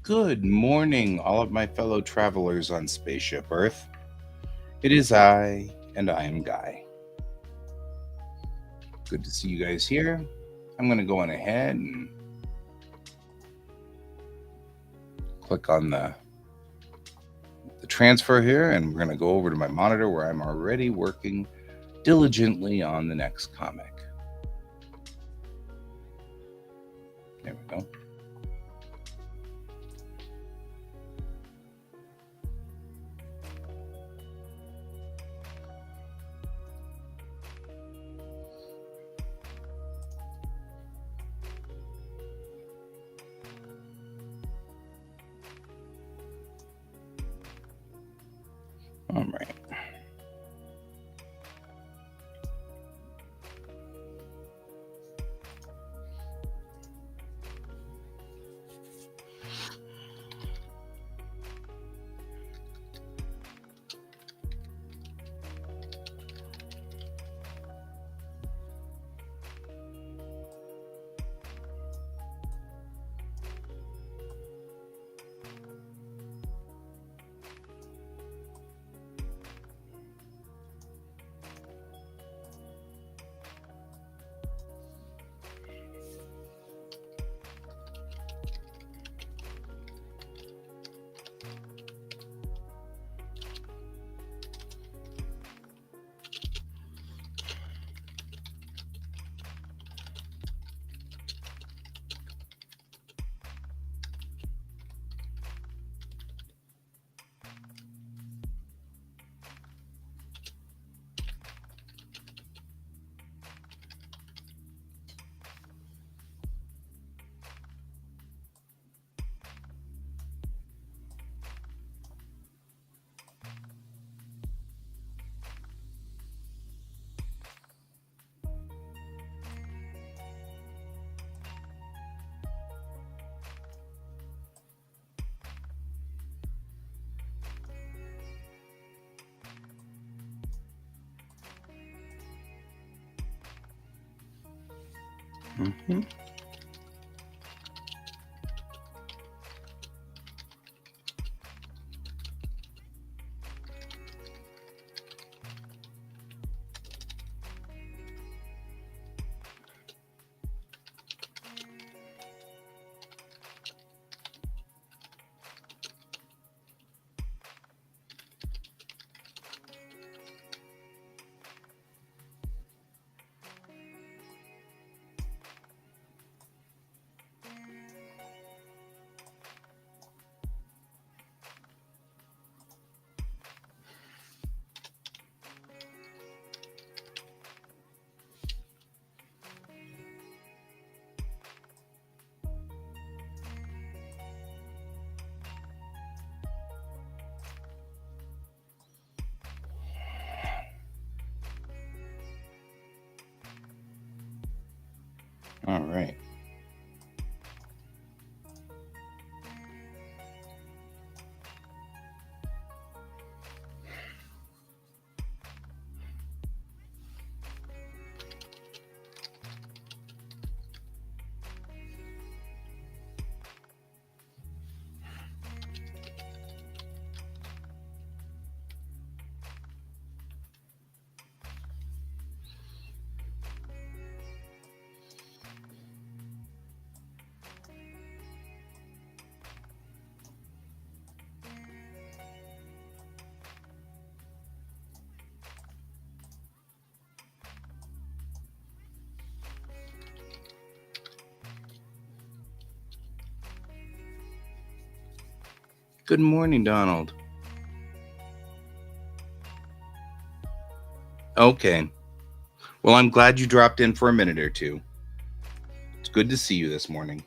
Good morning, all of my fellow travelers on Spaceship Earth. It is I, and I am Guy. Good to see you guys here. I'm going to go on ahead and click on the transfer here, and we're going to go over to my monitor where I'm already working diligently on the next comic. There we go. All right. Mm-hmm. All right. Good morning, Donald. Okay. Well, I'm glad you dropped in for a minute or two. It's good to see you this morning.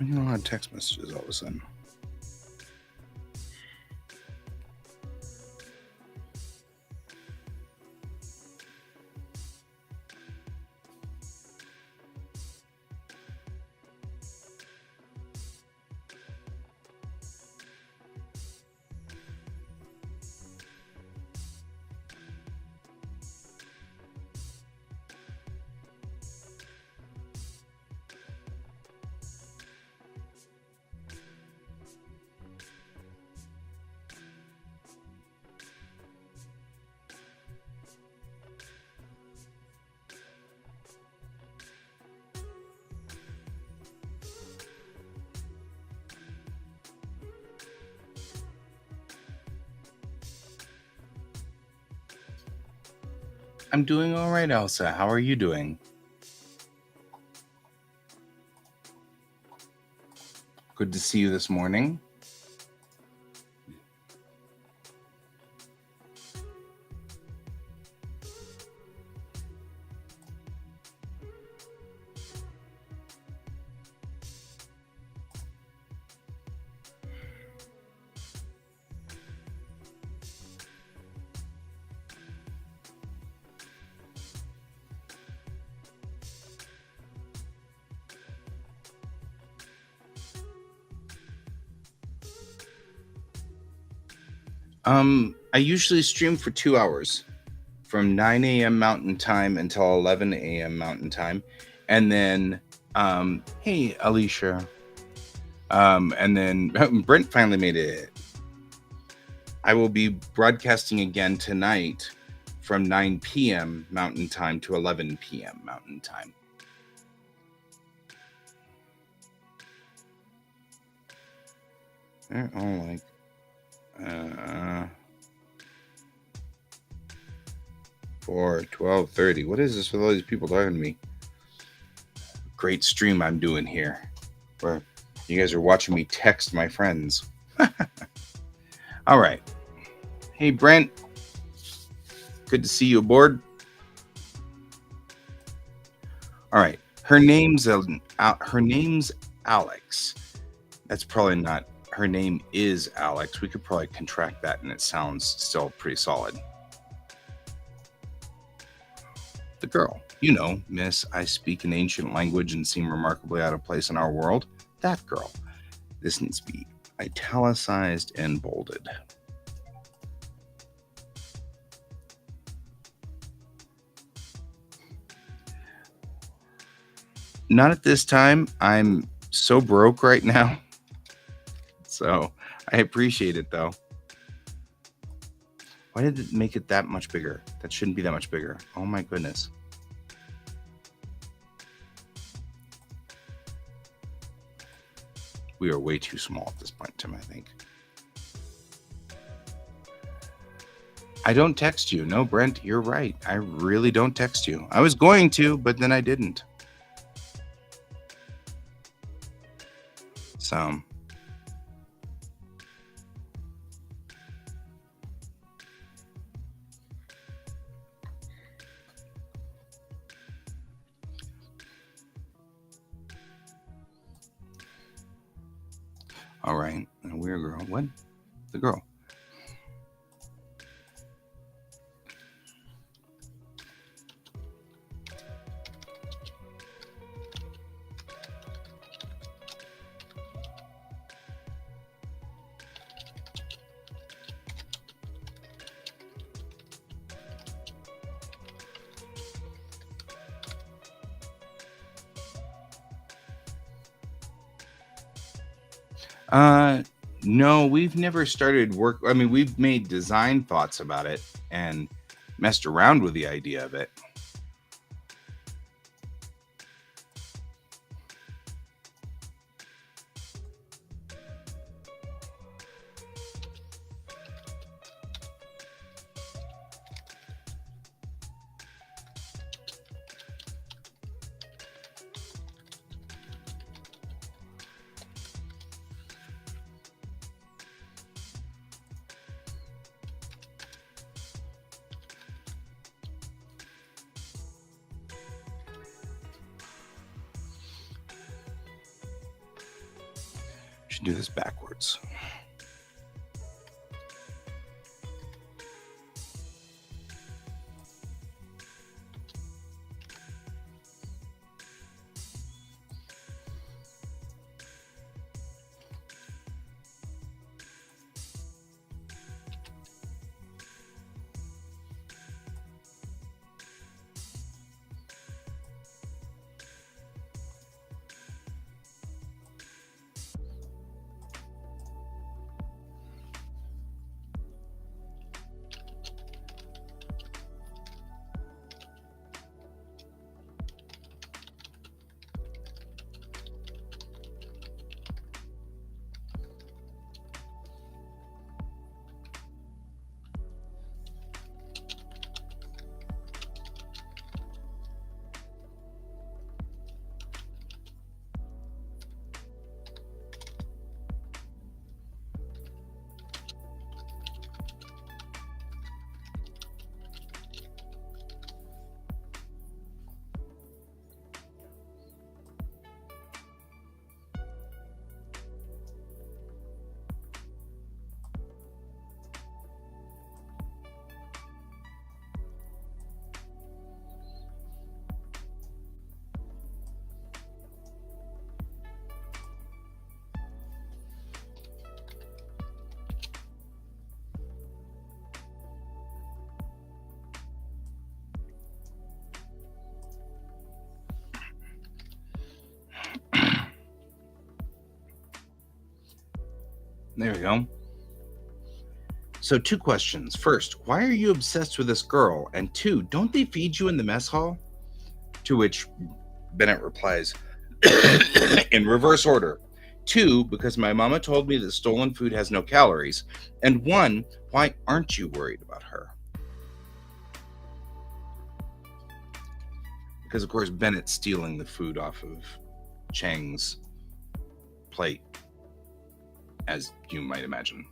I get a lot of text messages all of a sudden. I'm doing all right, Elsa. How are you doing? Good to see you this morning. I usually stream for 2 hours from 9 a.m. Mountain Time until 11 a.m. Mountain Time. And then, hey, Alicia. And then Brent finally made it. I will be broadcasting again tonight from 9 p.m. Mountain Time to 11 p.m. Mountain Time. They're all like, 4, 12, 30. What is this with all these people talking to me? Great stream I'm doing here, where you guys are watching me text my friends. All right. Hey, Brent. Good to see you aboard. All right. Her name's Alex. That's probably not. Her name is Alex. We could probably contract that, and it sounds still pretty solid. The girl. You know, Miss, I speak an ancient language and seem remarkably out of place in our world. That girl. This needs to be italicized and bolded. Not at this time. I'm so broke right now. So I appreciate it, though. Why did it make it that much bigger? That shouldn't be that much bigger. Oh, my goodness. We are way too small at this point in time, I think. I don't text you. No, Brent, you're right. I really don't text you. I was going to, but then I didn't. So... All right. A weird girl. What? The girl. No, we've never started work. I mean, we've made design thoughts about it and messed around with the idea of it. should do this backwards. There we go. So 2 questions. First, why are you obsessed with this girl? And 2, don't they feed you in the mess hall? To which Bennett replies, in reverse order. 2, because my mama told me that stolen food has no calories. And 1, why aren't you worried about her? Because, of course, Bennett's stealing the food off of Chang's plate, as you might imagine.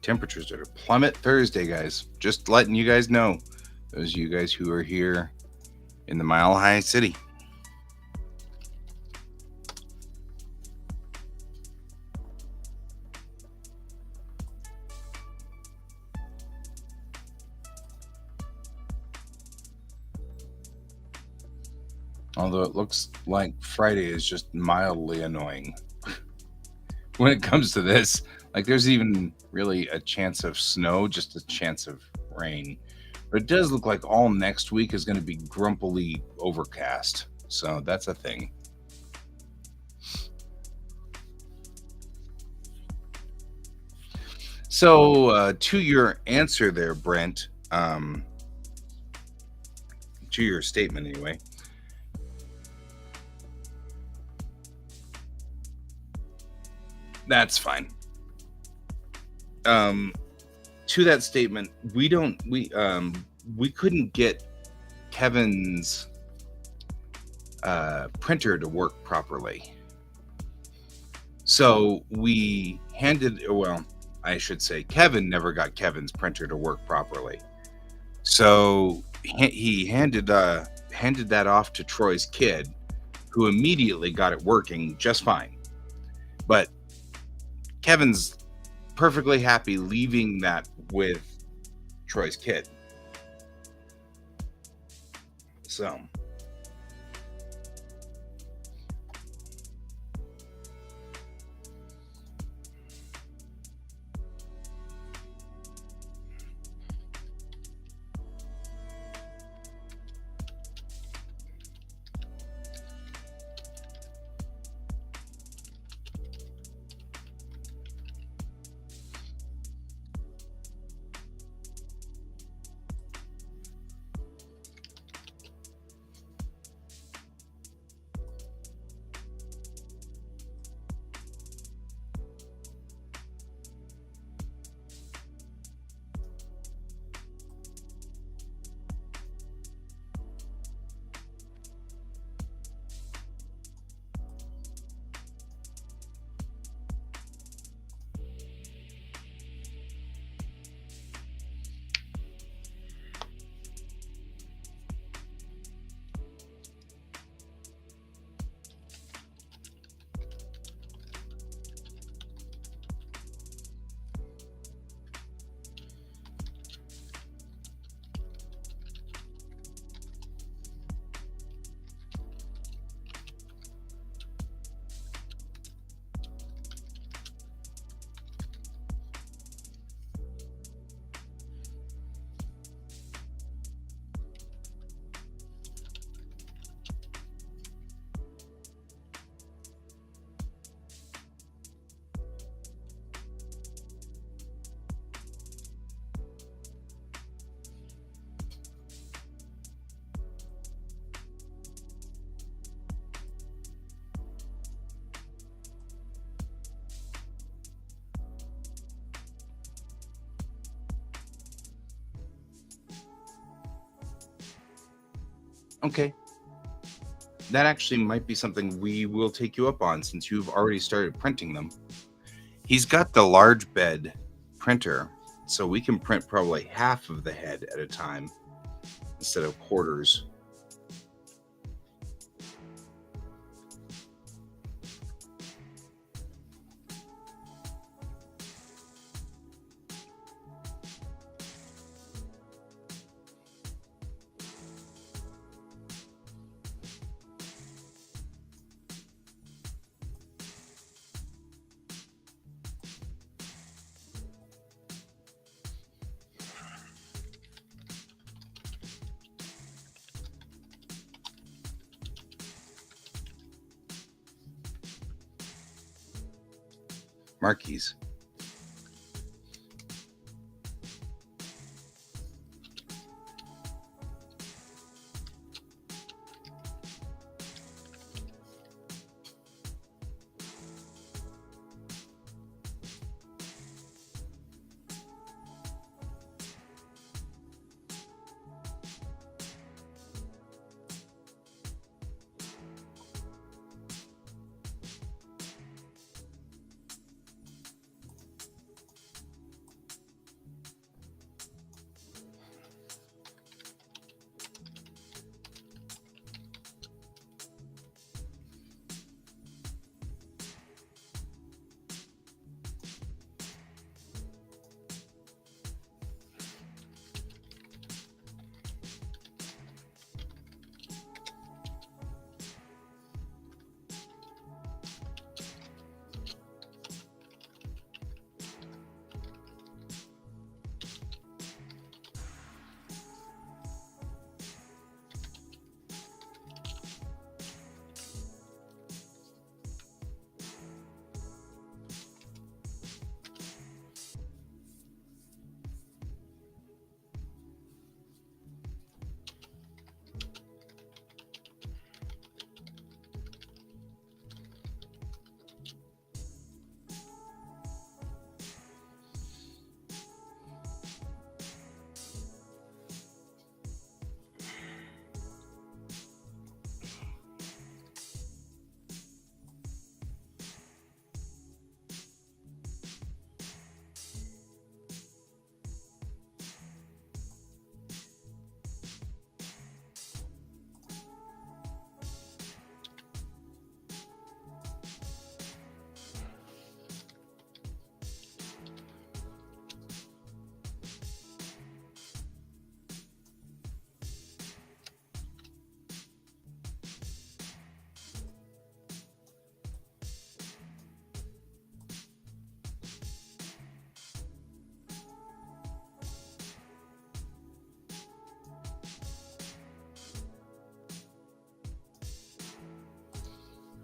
Temperatures are to plummet Thursday, guys. Just letting you guys know. Those of you guys who are here in the Mile High City. Although it looks like Friday is just mildly annoying when it comes to this. Like, there's even really a chance of snow, just a chance of rain. But it does look like all next week is going to be grumpily overcast. So that's a thing. So to your answer there, Brent, to your statement anyway. That's fine. To that statement, we couldn't get Kevin's printer to work properly. So we I should say Kevin never got Kevin's printer to work properly. So he handed that off to Troy's kid, who immediately got it working just fine. But Kevin's perfectly happy leaving that with Troy's kid. So Okay. That actually might be something we will take you up on since you've already started printing them. He's got the large bed printer, so we can print probably half of the head at a time instead of quarters. Marquise.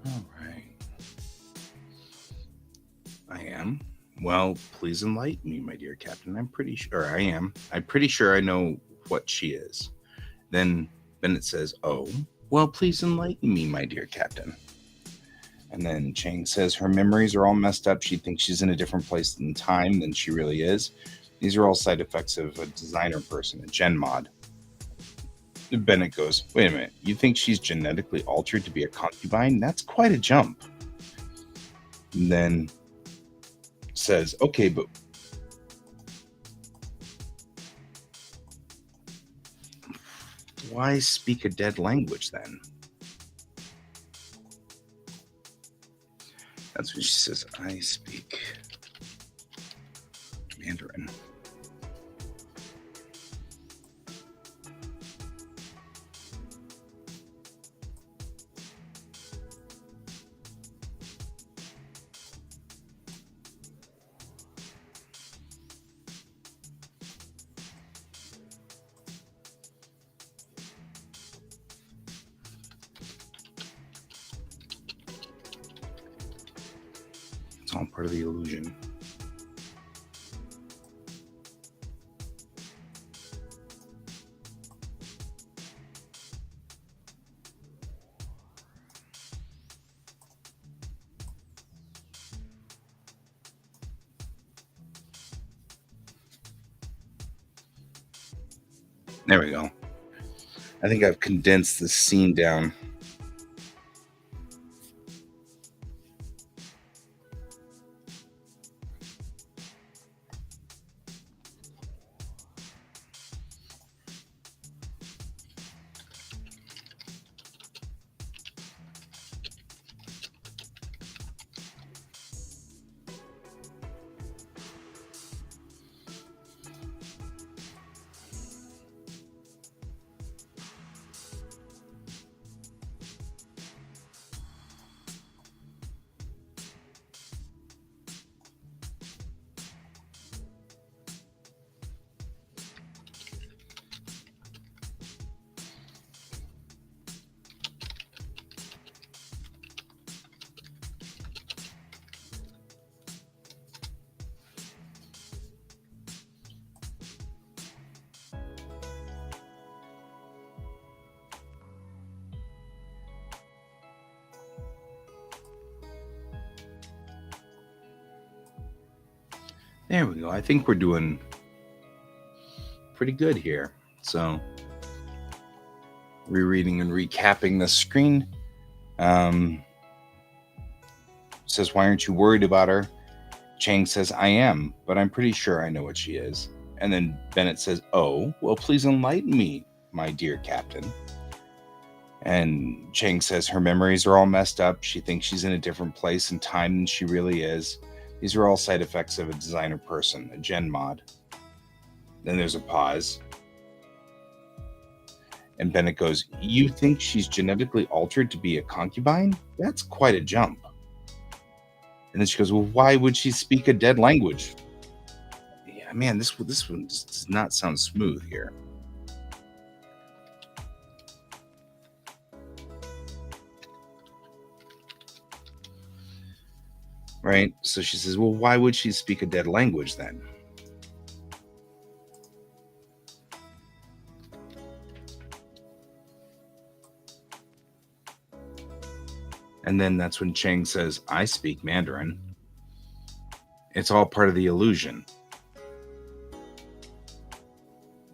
All right. I am. Well, please enlighten me, my dear captain. I'm pretty sure I am. I'm pretty sure I know what she is. Then Bennett says, "Oh, well, please enlighten me, my dear captain." And then Chang says her memories are all messed up. She thinks she's in a different place in time than she really is. These are all side effects of a designer person, a gen mod. Bennett goes, "Wait a minute, you think she's genetically altered to be a concubine? That's quite a jump." And then says, "Okay, but why speak a dead language then?" That's what she says. "I speak Mandarin." It's all part of the illusion. There we go. I think I've condensed this scene down. There we go. I think we're doing pretty good here. So, rereading and recapping the screen. Says, why aren't you worried about her? Chang says, I am, but I'm pretty sure I know what she is. And then Bennett says, oh, well, please enlighten me, my dear captain. And Chang says her memories are all messed up. She thinks she's in a different place and time than she really is. These are all side effects of a designer person, a gen mod. Then there's a pause. And Bennett goes, you think she's genetically altered to be a concubine? That's quite a jump. And then she goes, well, why would she speak a dead language? Yeah, man, this one does not sound smooth here. Right? So she says, well, why would she speak a dead language then? And then that's when Chang says, I speak Mandarin. It's all part of the illusion.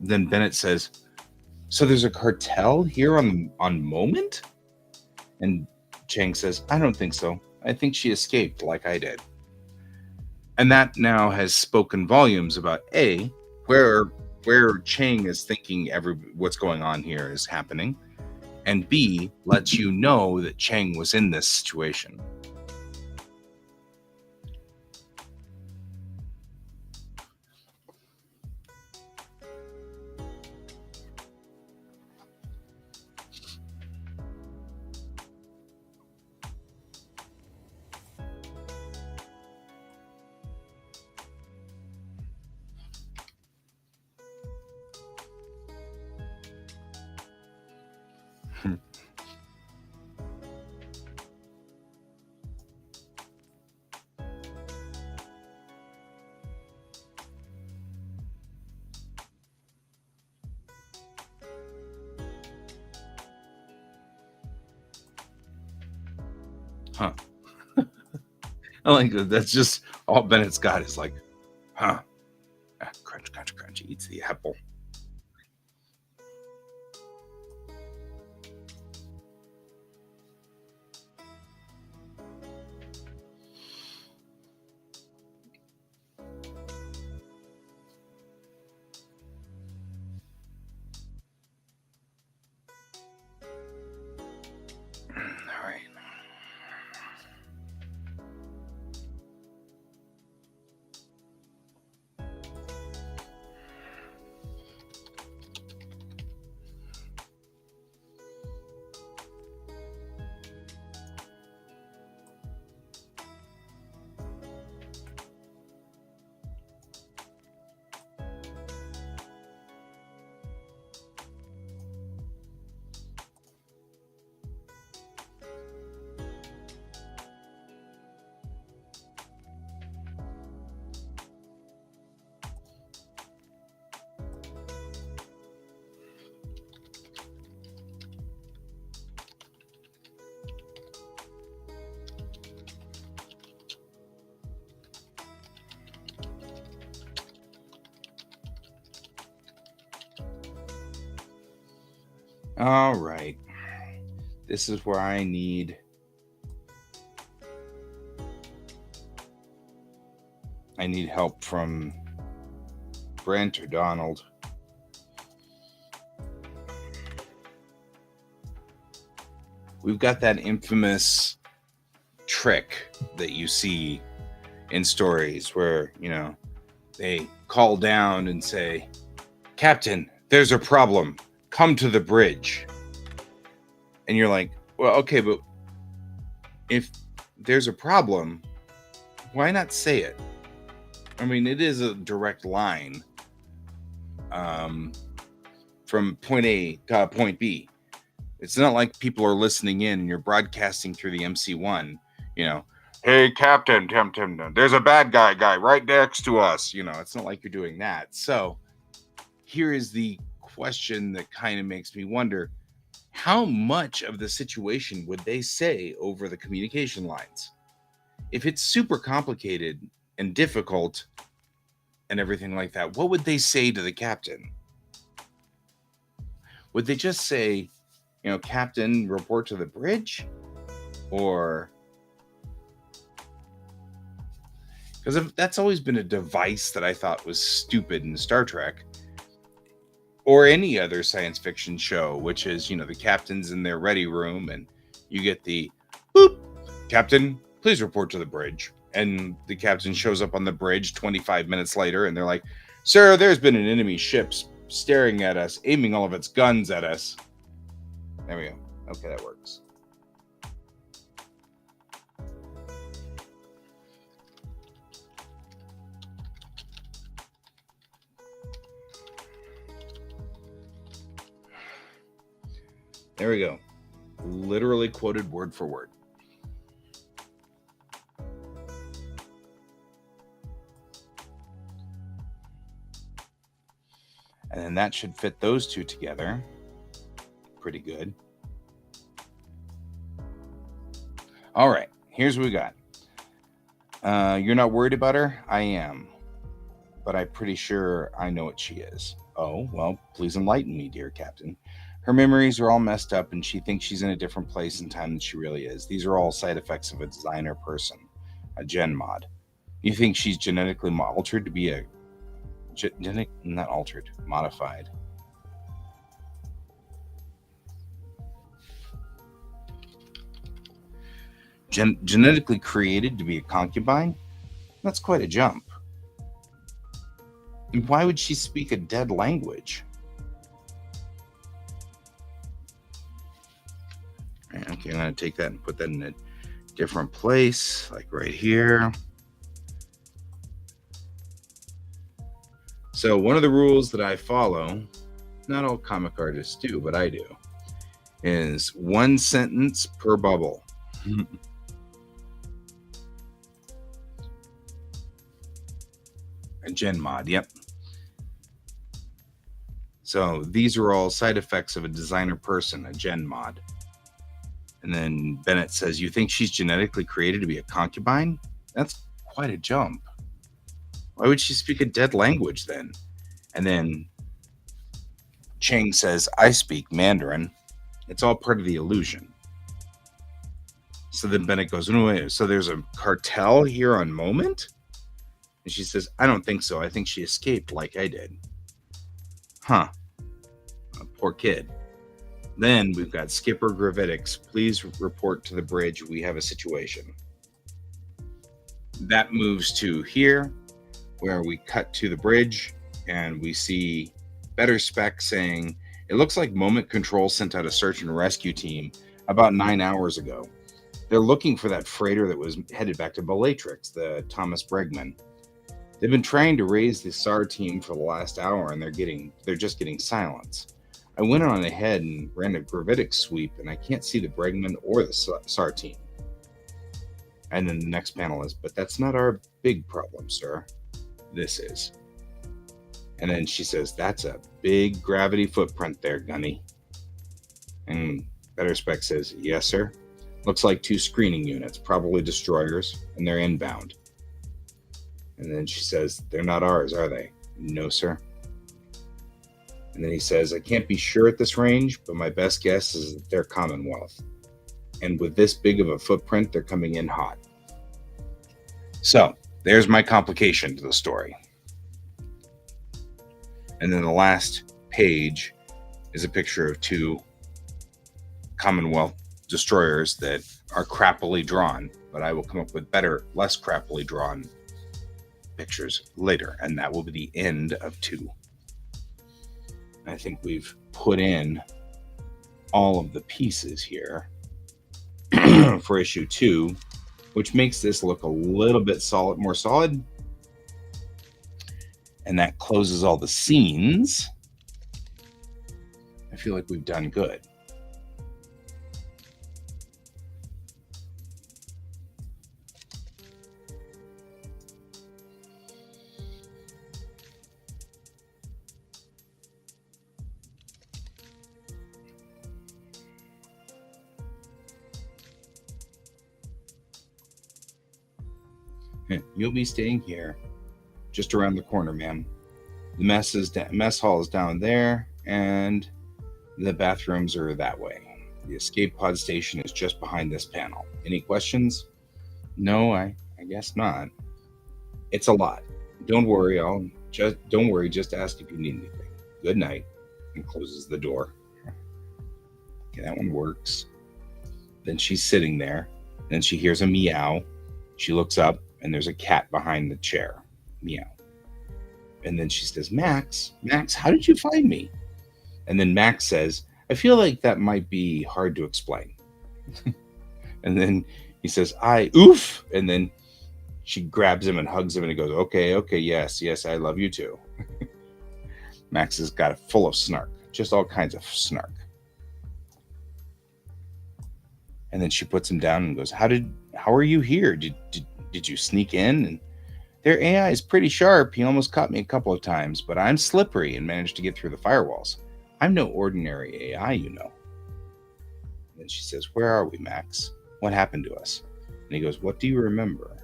Then Bennett says, so there's a cartel here on Moment? And Chang says, I don't think so. I think she escaped like I did. And that now has spoken volumes about A, where Chang is thinking what's going on here is happening, and B, lets you know that Chang was in this situation. Huh. I like that. That's just all Bennett's got is like, huh. Crunch, crunch, crunch. He eats the apple. All right. All right. This is where I need help from Brent or Donald. We've got that infamous trick that you see in stories where, they call down and say, "Captain, there's a problem. Come to the bridge." And you're like, well, okay, but if there's a problem, why not say it? I mean, it is a direct line from point A to point B. It's not like people are listening in and you're broadcasting through the MC1, "Hey, Captain, there's a bad guy right next to us." It's not like you're doing that. So here is the question that kind of makes me wonder, how much of the situation would they say over the communication lines? If it's super complicated and difficult and everything like that, what would they say to the captain? Would they just say, "Captain, report to the bridge"? Or, because that's always been a device that I thought was stupid in Star Trek or any other science fiction show, which is, the captain's in their ready room and you get the boop, "Captain, please report to the bridge." And the captain shows up on the bridge 25 minutes later and they're like, "Sir, there's been an enemy ship staring at us, aiming all of its guns at us." There we go. Okay, that works. There we go. Literally quoted word for word. And then that should fit those two together pretty good. All right, here's what we got. "You're not worried about her?" "I am, but I'm pretty sure I know what she is." "Oh, well, please enlighten me, dear Captain." "Her memories are all messed up and she thinks she's in a different place and time than she really is. These are all side effects of a designer person, a gen mod." "You think she's genetically altered to be a not altered, modified." Genetically created to be a concubine? That's quite a jump. And why would she speak a dead language? Okay, I'm going to take that and put that in a different place, like right here. So one of the rules that I follow, not all comic artists do, but I do, is one sentence per bubble. A gen mod, yep. So these are all side effects of a designer person, a gen mod. And then Bennett says, "You think she's genetically created to be a concubine? That's quite a jump. Why would she speak a dead language then?" And then Chang says, "I speak Mandarin. It's all part of the illusion." So then Bennett goes, "No, wait, so there's a cartel here on Moment?" And she says, "I don't think so. I think she escaped like I did." Huh. Poor kid. Then we've got Skipper Gravitics. "Please report to the bridge. We have a situation." That moves to here, where we cut to the bridge and we see Better Spec saying, "It looks like Moment Control sent out a search and rescue team about 9 hours ago. They're looking for that freighter that was headed back to Bellatrix, the Thomas Bregman. They've been trying to raise the SAR team for the last hour and they're just getting silence. I went on ahead and ran a gravitic sweep and I can't see the Bregman or the SAR team." And then the next panel is, "But that's not our big problem, sir. This is." And then she says, "That's a big gravity footprint there, Gunny." And Better Spec says, "Yes, sir. Looks like 2 screening units, probably destroyers, and they're inbound." And then she says, "They're not ours, are they?" "No, sir." And then he says, I can't be sure at this range, but my best guess is that they're Commonwealth. And with this big of a footprint, they're coming in hot. So there's my complication to the story. And then the last page is a picture of two Commonwealth destroyers that are crappily drawn, but I will come up with better, less crappily drawn pictures later, and that will be the end of 2. I think we've put in all of the pieces here for issue 2, which makes this look a little bit more solid. And that closes all the scenes. I feel like we've done good. You'll be staying here, just around the corner, ma'am. The mess hall is down there, and the bathrooms are that way. The escape pod station is just behind this panel. Any questions? No, I guess not. It's a lot. Don't worry, just ask if you need anything. Good night. And closes the door. Okay, that one works. Then she's sitting there. Then she hears a meow. She looks up, and there's a cat behind the chair. Meow. And then she says, Max, how did you find me? And then Max says, I feel like that might be hard to explain. And then he says, oof. And then she grabs him and hugs him and he goes, okay, yes, I love you too. Max has got it full of snark, just all kinds of snark. And then she puts him down and goes, how are you here? Did you sneak in? And their AI is pretty sharp. He almost caught me a couple of times, but I'm slippery and managed to get through the firewalls. I'm no ordinary AI, you know. And then she says, where are we, Max? What happened to us? And he goes, what do you remember?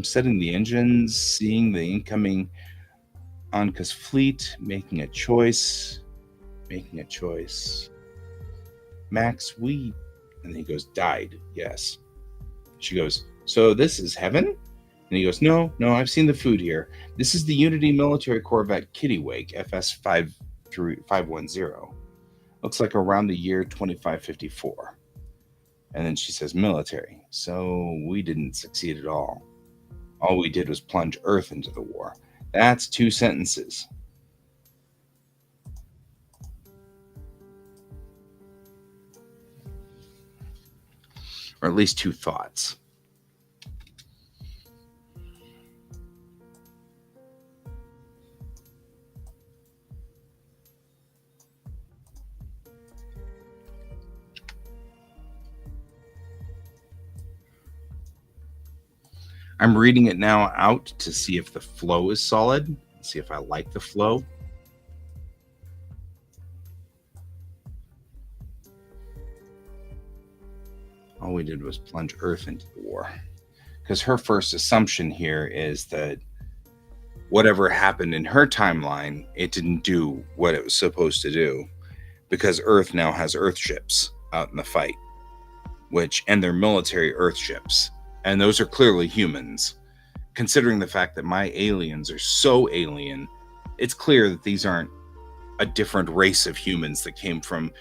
Setting the engines, seeing the incoming Anka's fleet, making a choice. Max, and he goes, died, yes. She goes, so this is heaven? And he goes, no, I've seen the food here. This is the Unity military corvette Kittiwake, FS510. Looks like around the year 2554. And then she says, military. So we didn't succeed at all. All we did was plunge Earth into the war. That's 2 sentences. Or at least 2 thoughts. I'm reading it now out to see if the flow is solid, see if I like the flow. All we did was plunge Earth into the war. Because her first assumption here is that whatever happened in her timeline, it didn't do what it was supposed to do. Because Earth now has Earth ships out in the fight, and they're military Earth ships. And those are clearly humans. Considering the fact that my aliens are so alien, it's clear that these aren't a different race of humans that came from,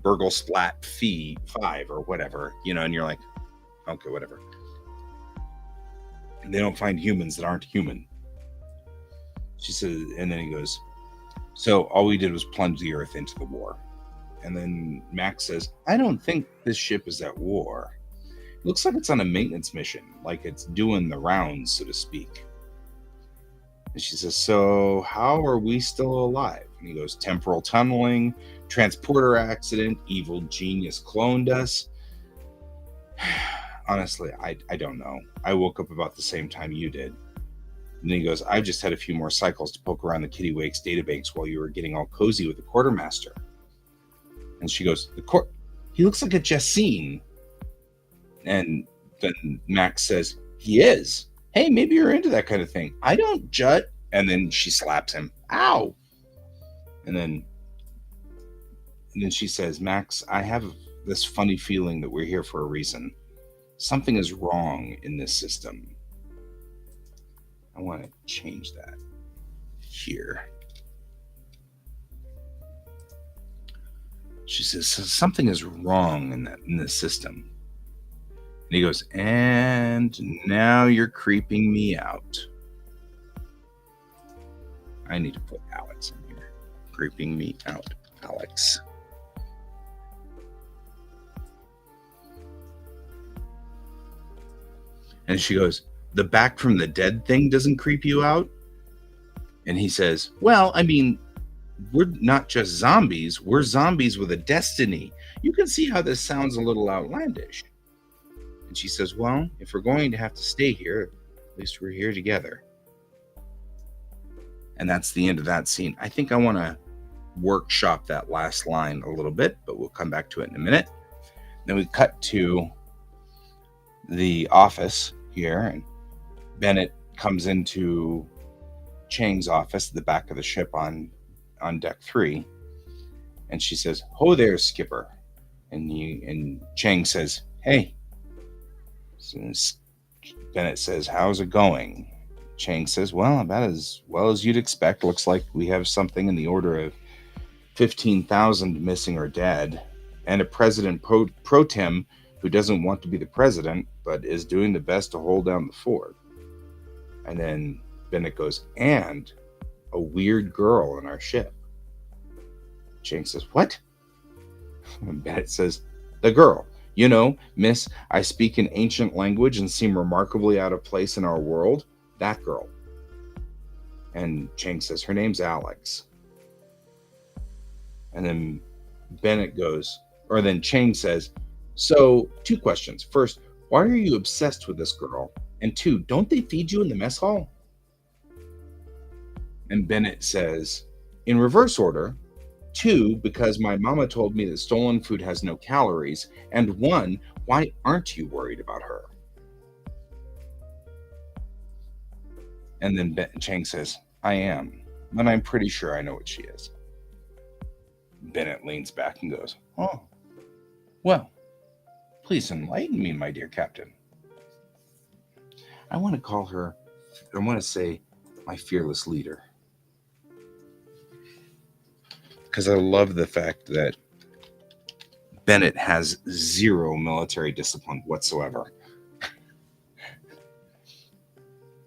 Burgle Splat Phi 5 or whatever, and you're like, okay, whatever. They don't find humans that aren't human. She says, and then he goes, so all we did was plunge the Earth into the war. And then Max says, I don't think this ship is at war. It looks like it's on a maintenance mission, like it's doing the rounds, so to speak. And she says, so how are we still alive? And he goes, temporal tunneling, transporter accident, evil genius cloned us. Honestly, I don't know. I woke up about the same time you did. And then he goes, I've just had a few more cycles to poke around the Kittiwake's databanks while you were getting all cozy with the quartermaster. And she goes, he looks like a Jessine. And then Max says, he is. Hey, maybe you're into that kind of thing. I don't jut. And then she slaps him. Ow. And then she says, Max, I have this funny feeling that we're here for a reason. Something is wrong in this system. I want to change that here. She says, something is wrong in this system. And he goes, and now you're creeping me out. I need to put Alex in here. Creeping me out, Alex. And she goes, the back from the dead thing doesn't creep you out? And he says, well, I mean, we're not just zombies. We're zombies with a destiny. You can see how this sounds a little outlandish. And she says, well, if we're going to have to stay here, at least we're here together. And that's the end of that scene. I think I want to workshop that last line a little bit, but we'll come back to it in a minute. Then we cut to the office here, and Bennett comes into Chang's office at the back of the ship on deck 3, and she says, "Ho there, Skipper." And Chang says, "Hey." So Bennett says, "How's it going?" Chang says, "Well, about as well as you'd expect. Looks like we have something in the order of 15,000 missing or dead, and a president pro tem who doesn't want to be the president, but is doing the best to hold down the fort." And then Bennett goes, "And a weird girl in our ship." Chang says, "What?" And Bennett says, "The girl. You know, miss, I speak an ancient language and seem remarkably out of place in our world. That girl." And Chang says, "Her name's Alex." And then then Chang says, "So, 2 questions. First, why are you obsessed with this girl? And 2, don't they feed you in the mess hall?" And Bennett says, "In reverse order. 2, because my mama told me that stolen food has no calories. And 1, why aren't you worried about her?" And then Chang says, "I am, but I'm pretty sure I know what she is." Bennett leans back and goes, "Oh, well, please enlighten me, my dear captain." I want to say my fearless leader. Because I love the fact that Bennett has 0 military discipline whatsoever.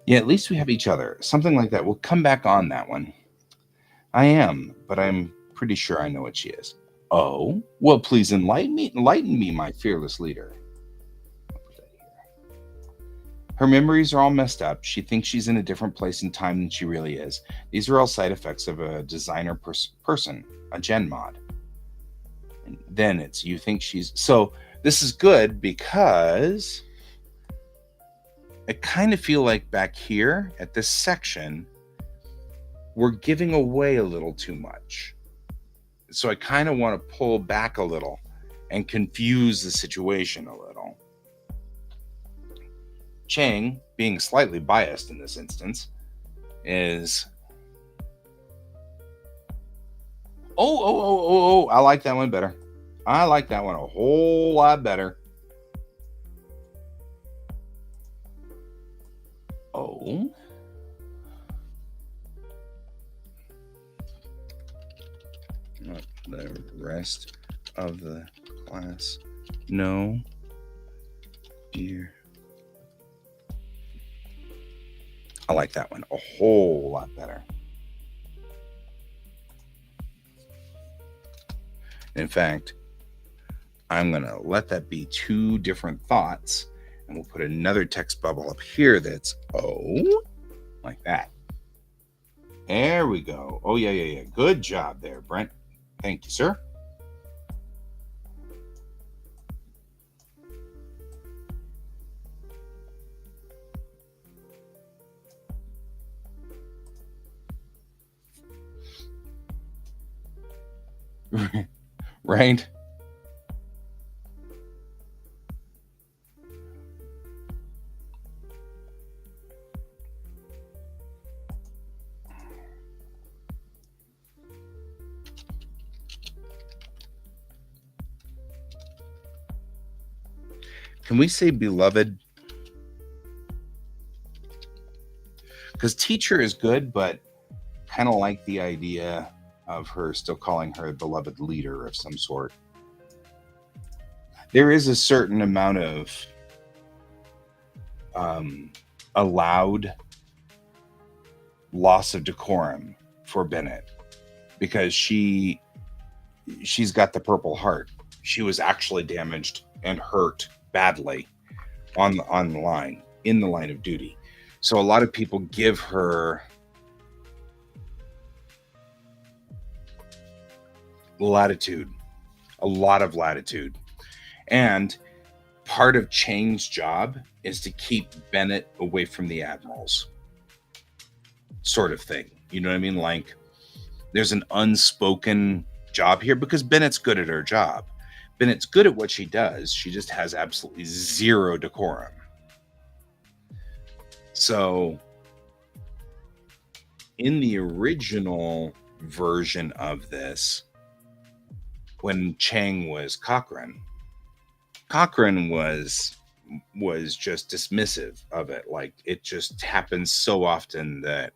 Yeah, at least we have each other. Something like that. We'll come back on that one. I am, but I'm pretty sure I know what she is. Oh, well, please enlighten me, my fearless leader. Her memories are all messed up. She thinks she's in a different place in time than she really is. These are all side effects of a designer person, a gen mod. And then it's you think she's... So this is good because I kind of feel like back here at this section, we're giving away a little too much. So I kind of want to pull back a little and confuse the situation a little. Chang, being slightly biased in this instance, is... Oh, I like that one better. I like that one a whole lot better. Oh. Let the rest of the class know, dear. I like that one a whole lot better. In fact, I'm going to let that be 2 different thoughts, and we'll put another text bubble up here that's oh, like that. There we go. Oh, yeah. Good job there, Brent. Thank you, sir. Right? Can we say beloved? Because teacher is good, but kind of like the idea of her still calling her a beloved leader of some sort. There is a certain amount of allowed loss of decorum for Bennett because she's got the Purple Heart. She was actually damaged and hurt badly on the line, in the line of duty. So a lot of people give her latitude, a lot of latitude. And part of Chang's job is to keep Bennett away from the admirals, sort of thing. You know what I mean? Like, there's an unspoken job here because Bennett's good at her job. Bennett's good at what she does. She just has absolutely zero decorum. So, in the original version of this, when Chang was Cochrane was just dismissive of it. Like, it just happens so often that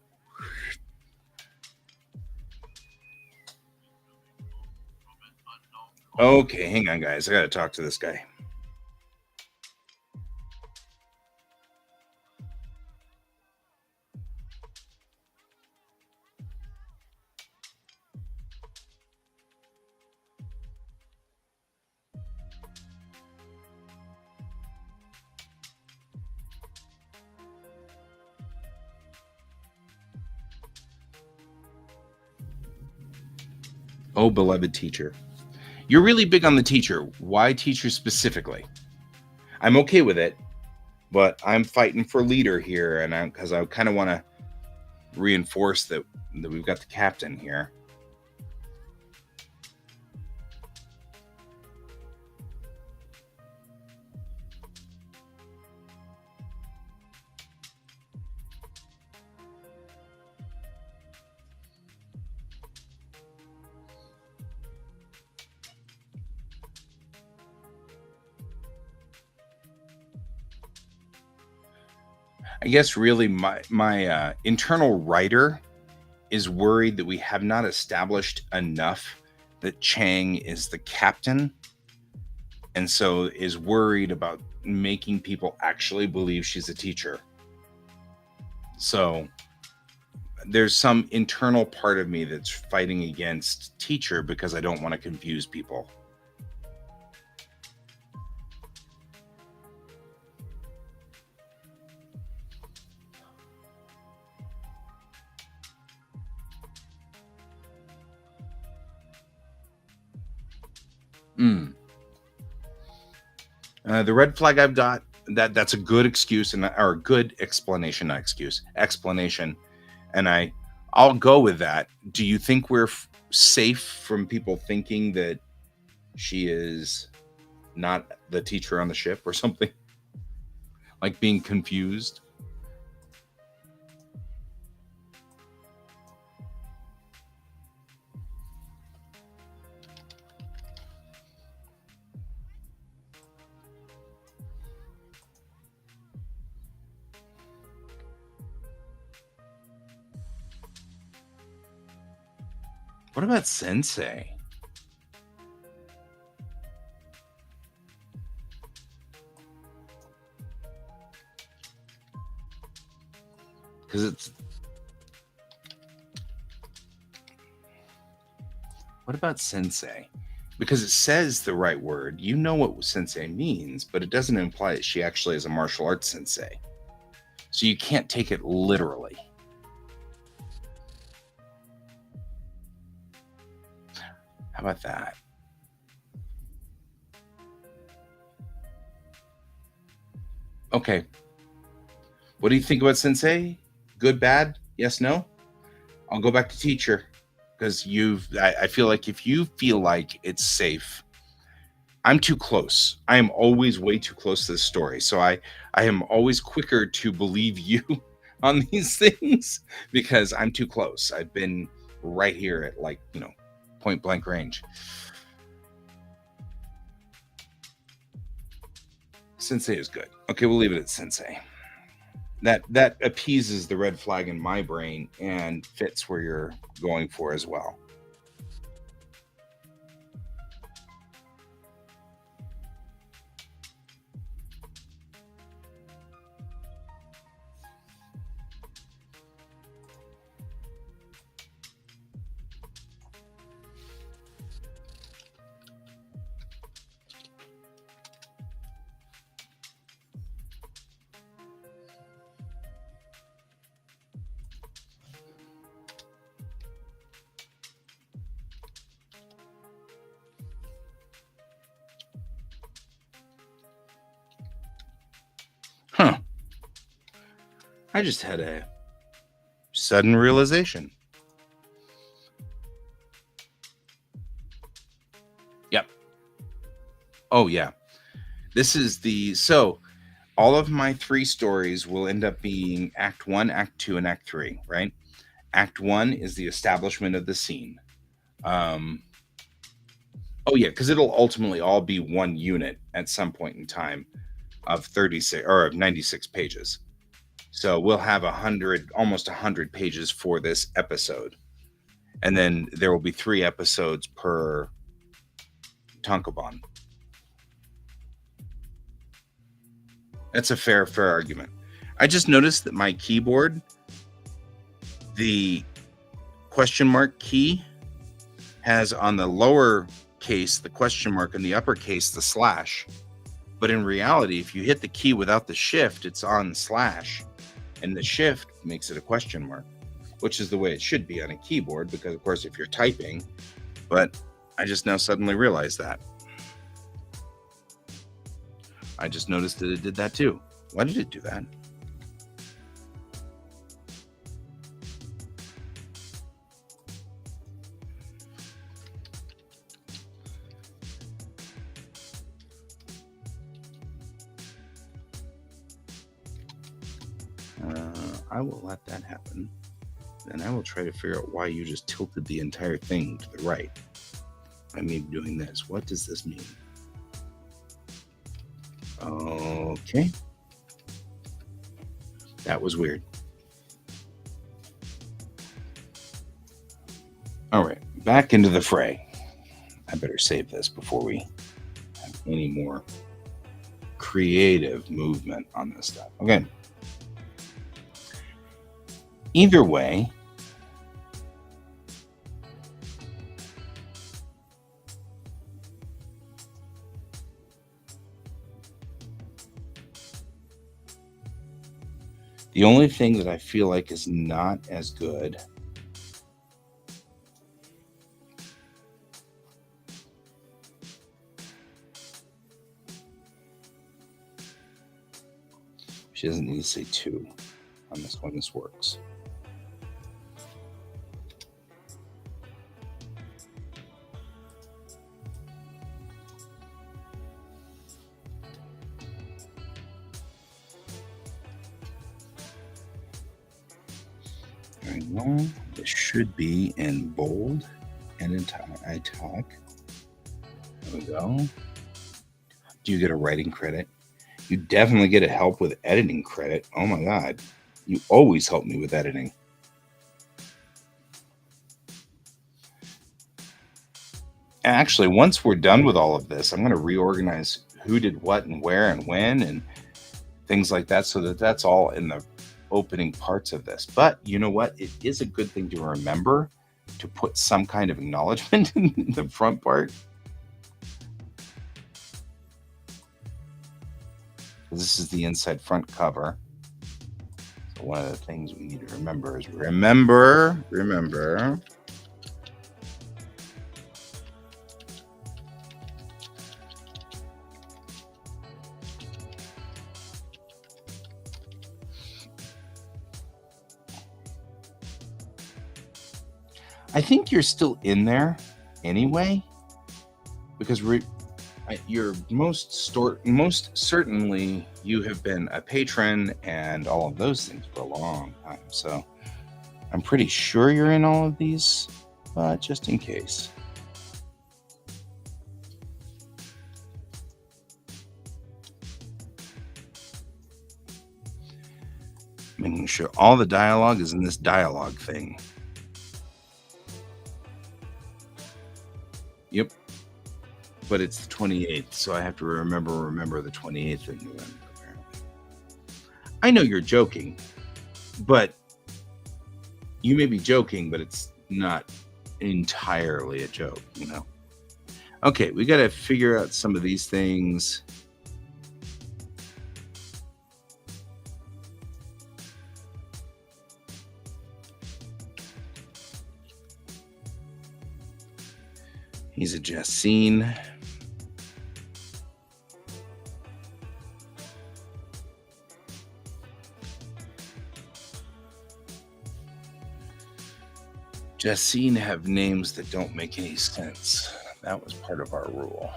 okay, hang on guys, I gotta talk to this guy. Oh, beloved teacher. You're really big on the teacher. Why teacher specifically? I'm okay with it, but I'm fighting for leader here, and because I kind of want to reinforce that we've got the captain here. I guess really my internal writer is worried that we have not established enough that Chang is the captain, and so is worried about making people actually believe she's a teacher. So there's some internal part of me that's fighting against teacher because I don't want to confuse people. The red flag I've got that's a good excuse or a good explanation, not excuse, explanation, and I'll go with that. Do you think we're safe from people thinking that she is not the teacher on the ship or something? Like being confused? What about Sensei? Because it's. What about Sensei? Because it says the right word. You know what Sensei means, but it doesn't imply that she actually is a martial arts sensei. So you can't take it literally. How about that? Okay. What do you think about Sensei? Good, bad? Yes, no? I'll go back to teacher because I feel like if you feel like it's safe, I'm too close. I am always way too close to this story. So I am always quicker to believe you on these things because I'm too close. I've been right here at point blank range. Sensei is good. Okay, we'll leave it at Sensei. That appeases the red flag in my brain and fits where you're going for as well. Huh. I just had a sudden realization. Yep. Oh, yeah. This is so all of my 3 stories will end up being Act 1, Act 2, and Act 3, right? Act 1 is the establishment of the scene. Oh, yeah, because it'll ultimately all be one unit at some point in time of 36 or of 96 pages. So we'll have almost 100 pages for this episode. And then there will be 3 episodes per tankobon. That's a fair argument. I just noticed that my keyboard, the question mark key, has on the lower case the question mark and the uppercase the slash. But in reality, if you hit the key without the shift, it's on slash. And the shift makes it a question mark, which is the way it should be on a keyboard, because, of course, if you're typing. But I just now suddenly realized that. I just noticed that it did that too. Why did it do that? I will let that happen. Then I will try to figure out why you just tilted the entire thing to the right by me doing this. What does this mean? Okay. That was weird. All right, back into the fray. I better save this before we have any more creative movement on this stuff. Okay. Either way, the only thing that I feel like is not as good she doesn't need to say 2 on this one. This works. Well, this should be in bold and in italic. There we go. Do you get a writing credit? You definitely get a help with editing credit. Oh my God. You always help me with editing. Actually, once we're done with all of this, I'm going to reorganize who did what and where and when and things like that, so that that's all in the opening parts of this. But you know what? It is a good thing to remember to put some kind of acknowledgement in the front part. This is the inside front cover. So one of the things we need to remember is remember. I think you're still in there anyway, because you're most certainly you have been a patron and all of those things for a long time. So I'm pretty sure you're in all of these, but just in case. Making sure all the dialogue is in this dialogue thing. Yep. But it's the 28th, so I have to remember the 28th of November, apparently. I know you're joking, but you may be joking, but it's not entirely a joke, you know? Okay, we got to figure out some of these things. He's a Jessine. Jessine have names that don't make any sense. That was part of our rule.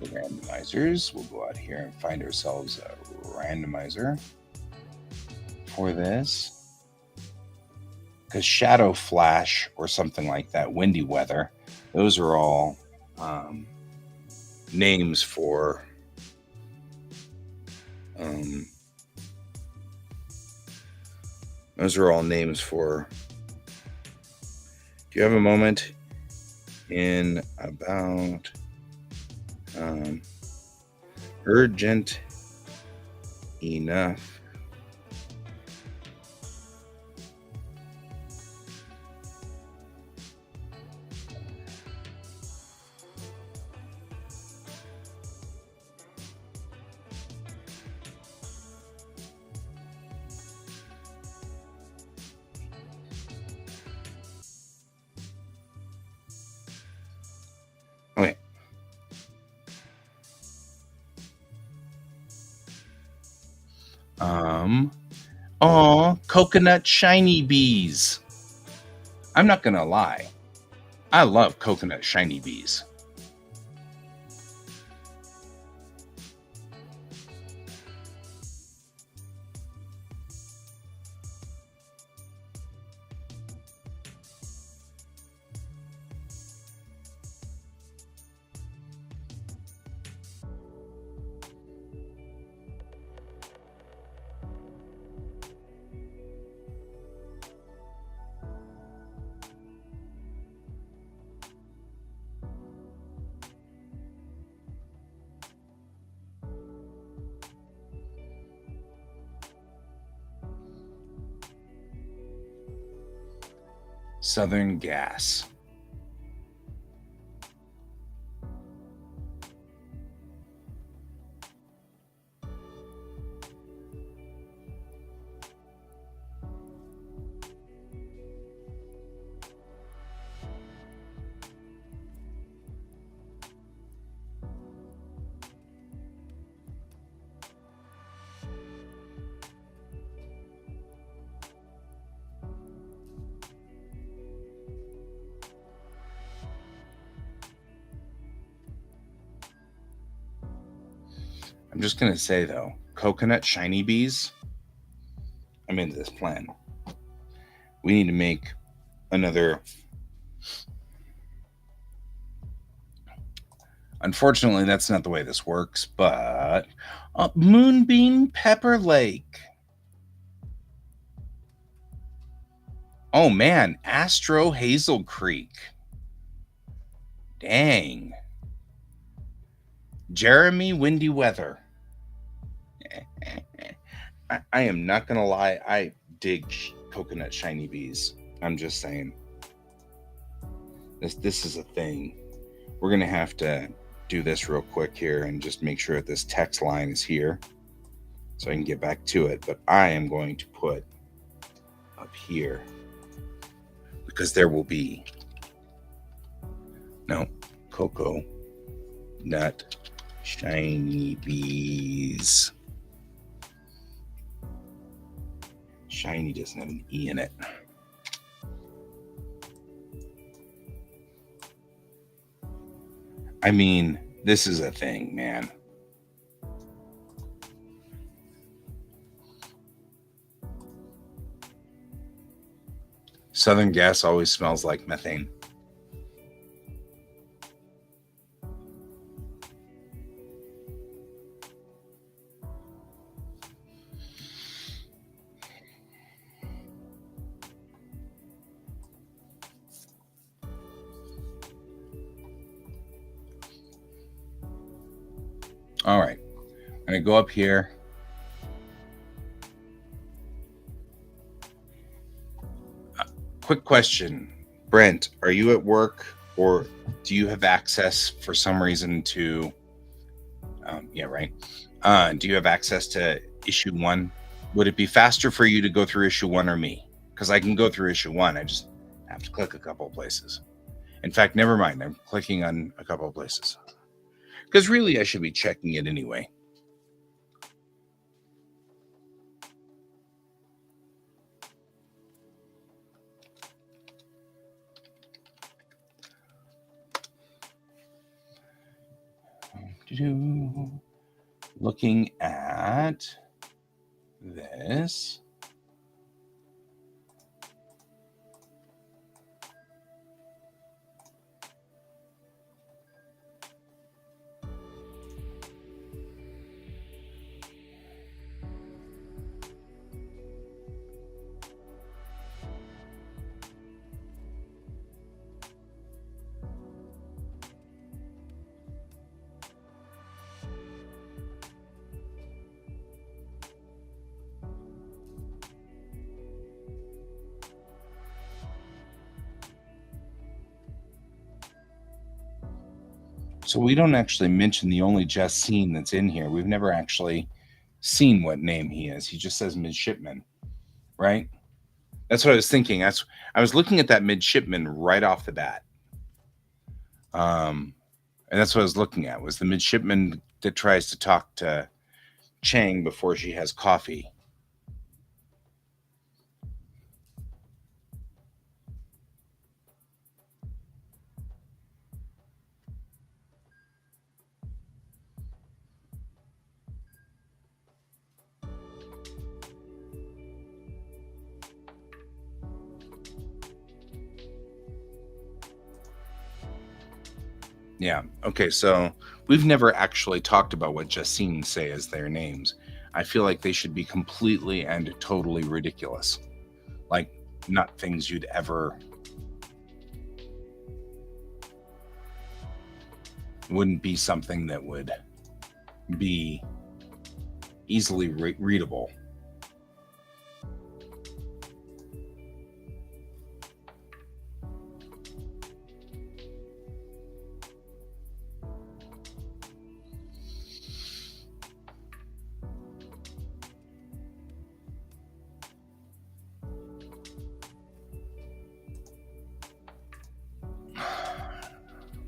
The randomizers. We'll go out here and find ourselves a randomizer for this. Because Shadow Flash or something like that, Windy Weather, those are all names for those are all names for. Do you have a moment in about urgent enough? Okay. Coconut shiny bees. I'm not gonna lie. I love coconut shiny bees. Southern Gas. I'm just going to say, though, coconut shiny bees, I'm into this plan. We need to make another. Unfortunately, that's not the way this works, but Moonbeam Pepper Lake. Oh, man, Astro Hazel Creek. Dang. Jeremy Windy Weather. I am not going to lie. I dig coconut shiny bees. I'm just saying. This is a thing. We're going to have to do this real quick here and just make sure that this text line is here so I can get back to it. But I am going to put up here because there will be cocoa nut shiny bees. Shiny doesn't have an E in it. I mean, this is a thing, man. Southern Gas always smells like methane. All right. I'm going to go up here. Quick question. Brent, are you at work or do you have access for some reason to, yeah, right. Do you have access to issue 1? Would it be faster for you to go through issue 1 or me? Because I can go through issue 1. I just have to click a couple of places. In fact, never mind. I'm clicking on a couple of places. Because really, I should be checking it anyway. Looking at this. So we don't actually mention the only just scene that's in here. We've never actually seen what name he is. He just says midshipman, right? That's what I was thinking. I was looking at that midshipman right off the bat. And that's what I was looking at, was the midshipman that tries to talk to Chang before she has coffee. Yeah. Okay. So we've never actually talked about what Justine say as their names. I feel like they should be completely and totally ridiculous. Like, not things you'd ever. Wouldn't be something that would be easily readable.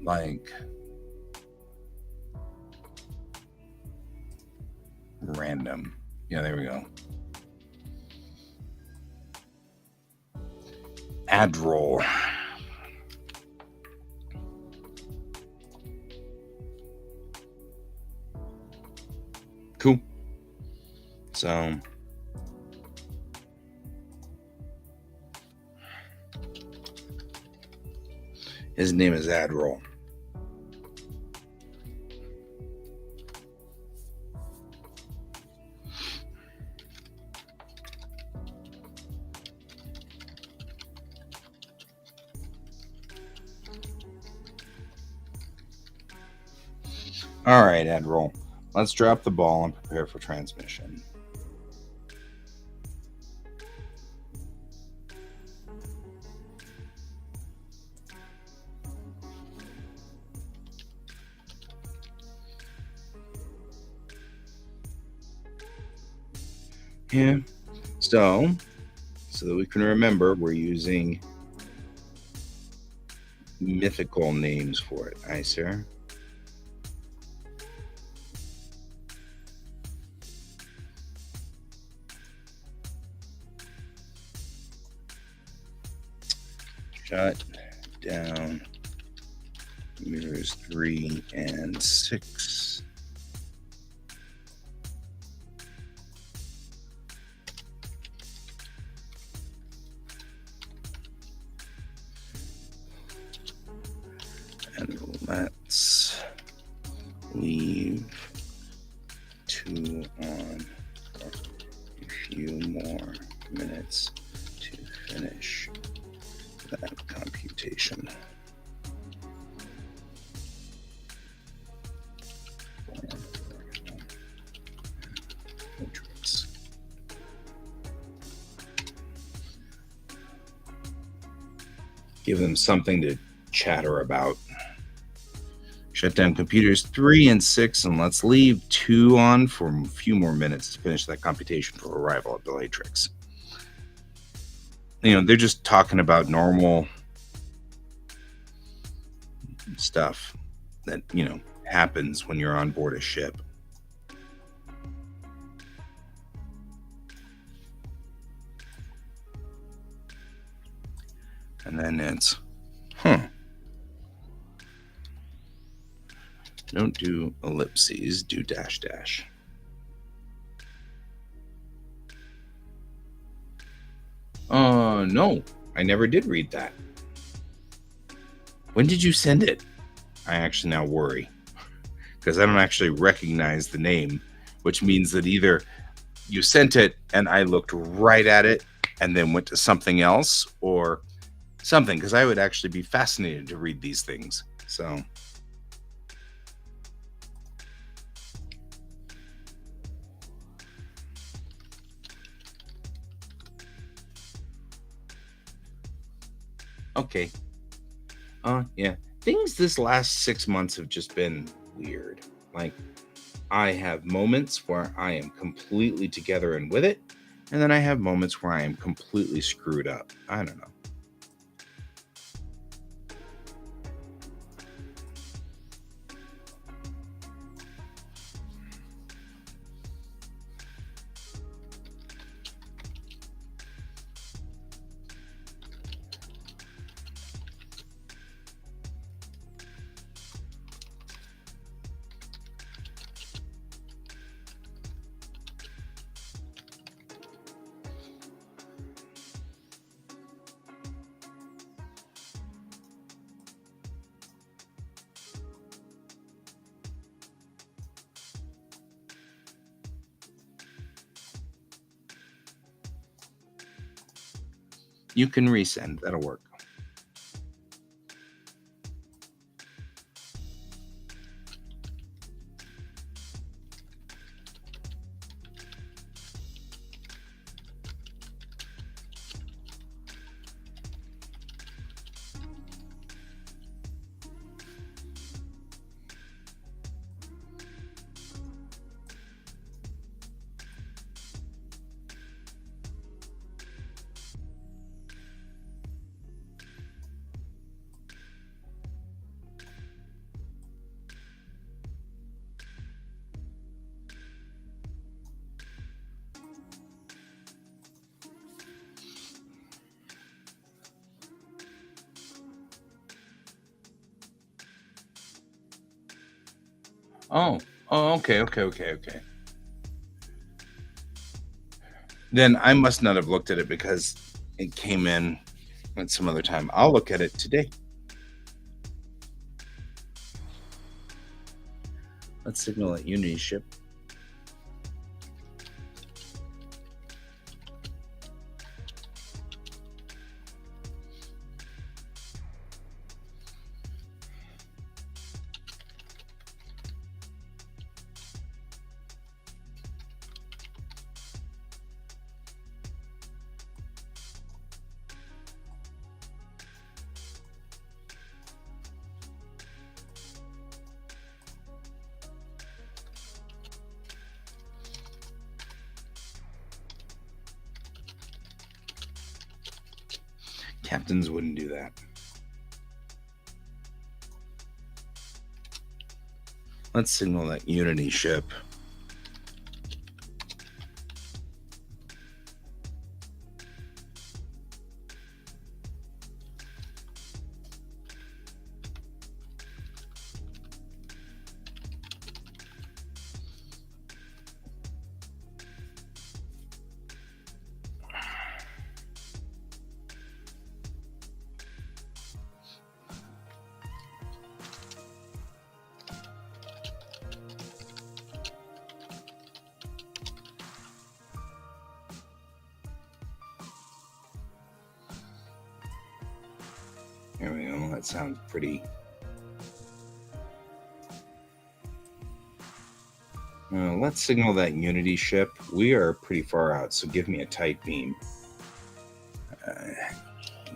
Like random. Yeah, there we go. Ad roll. Cool. So his name is Adroll. All right, Adroll. Let's drop the ball and prepare for transmission. Yeah. So that we can remember, we're using mythical names for it. Aye, sir. Shut down mirrors 3 and 6. And let's leave 2 on for a few more minutes to finish that computation. Give them something to chatter about. Shut down computers 3 and 6, and let's leave 2 on for a few more minutes to finish that computation for arrival at Bellatrix. They're just talking about normal stuff that, happens when you're on board a ship. And then it's, don't do ellipses, do dash dash. No, I never did read that. When did you send it? I actually now worry because I don't actually recognize the name, which means that either you sent it and I looked right at it and then went to something else or something, because I would actually be fascinated to read these things. So. Okay. Yeah. Things this last 6 months have just been weird. Like, I have moments where I am completely together and with it, and then I have moments where I am completely screwed up. I don't know. You can resend. That'll work. Oh, okay. Then I must not have looked at it because it came in at some other time. I'll look at it today. Let's signal at Unity ship. Captains wouldn't do that. Let's signal that Unity ship. There we go. That sounds pretty. Let's signal that Unity ship. We are pretty far out, so give me a tight beam.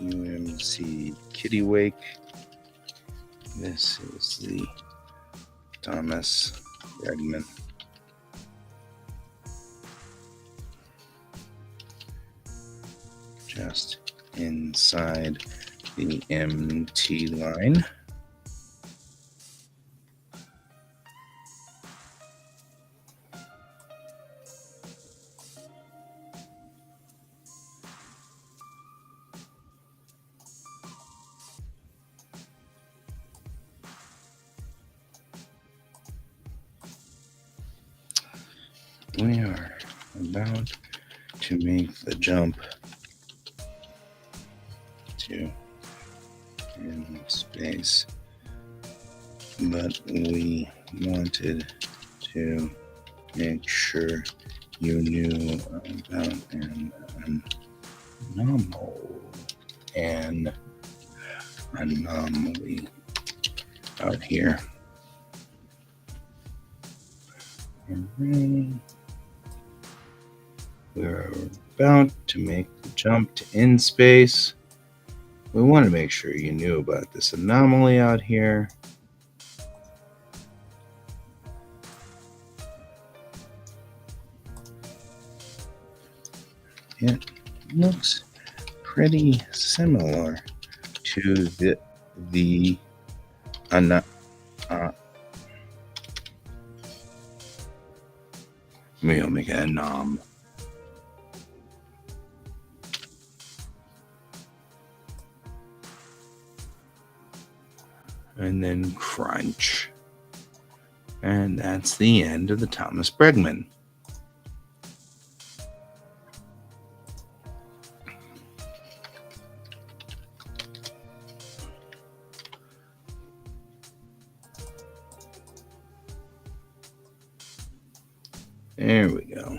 UMC Kittiwake. This is the Thomas Bregman. Just inside the MT line. We are about to make the jump to in space, but we wanted to make sure you knew about an anomaly out here. We're about to make the jump to in space. We want to make sure you knew about this anomaly out here. It looks pretty similar to the maybe I'll make it a and then crunch. And that's the end of the Thomas Bregman. There we go.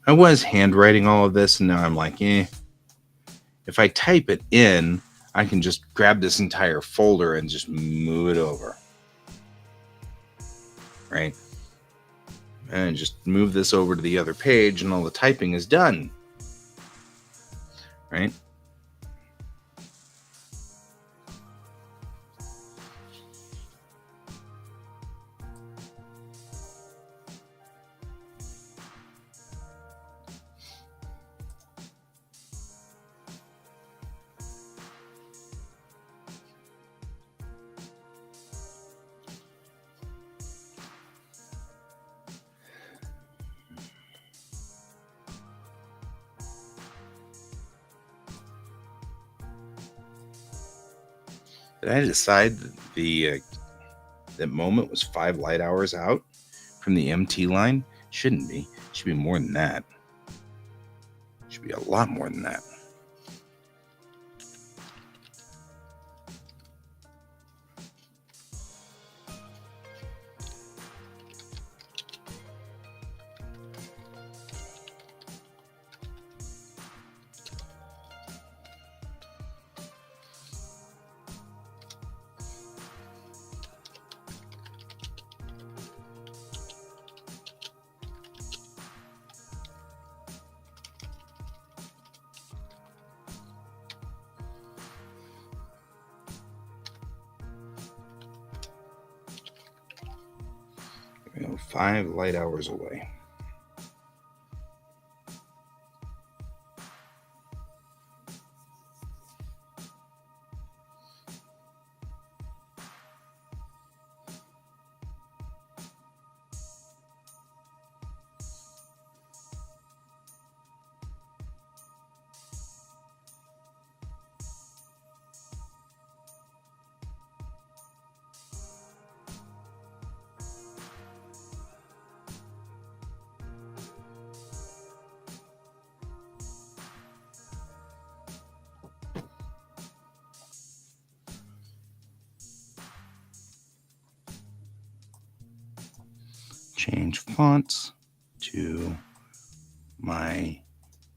I was handwriting all of this, and now I'm like, if I type it in, I can just grab this entire folder and just move it over. Right? And just move this over to the other page, and all the typing is done. Right? Did I decide that that moment was 5 light hours out from the MT line? Shouldn't be. It should be more than that. It should be a lot more than that. You know, 5 light hours away. Change fonts to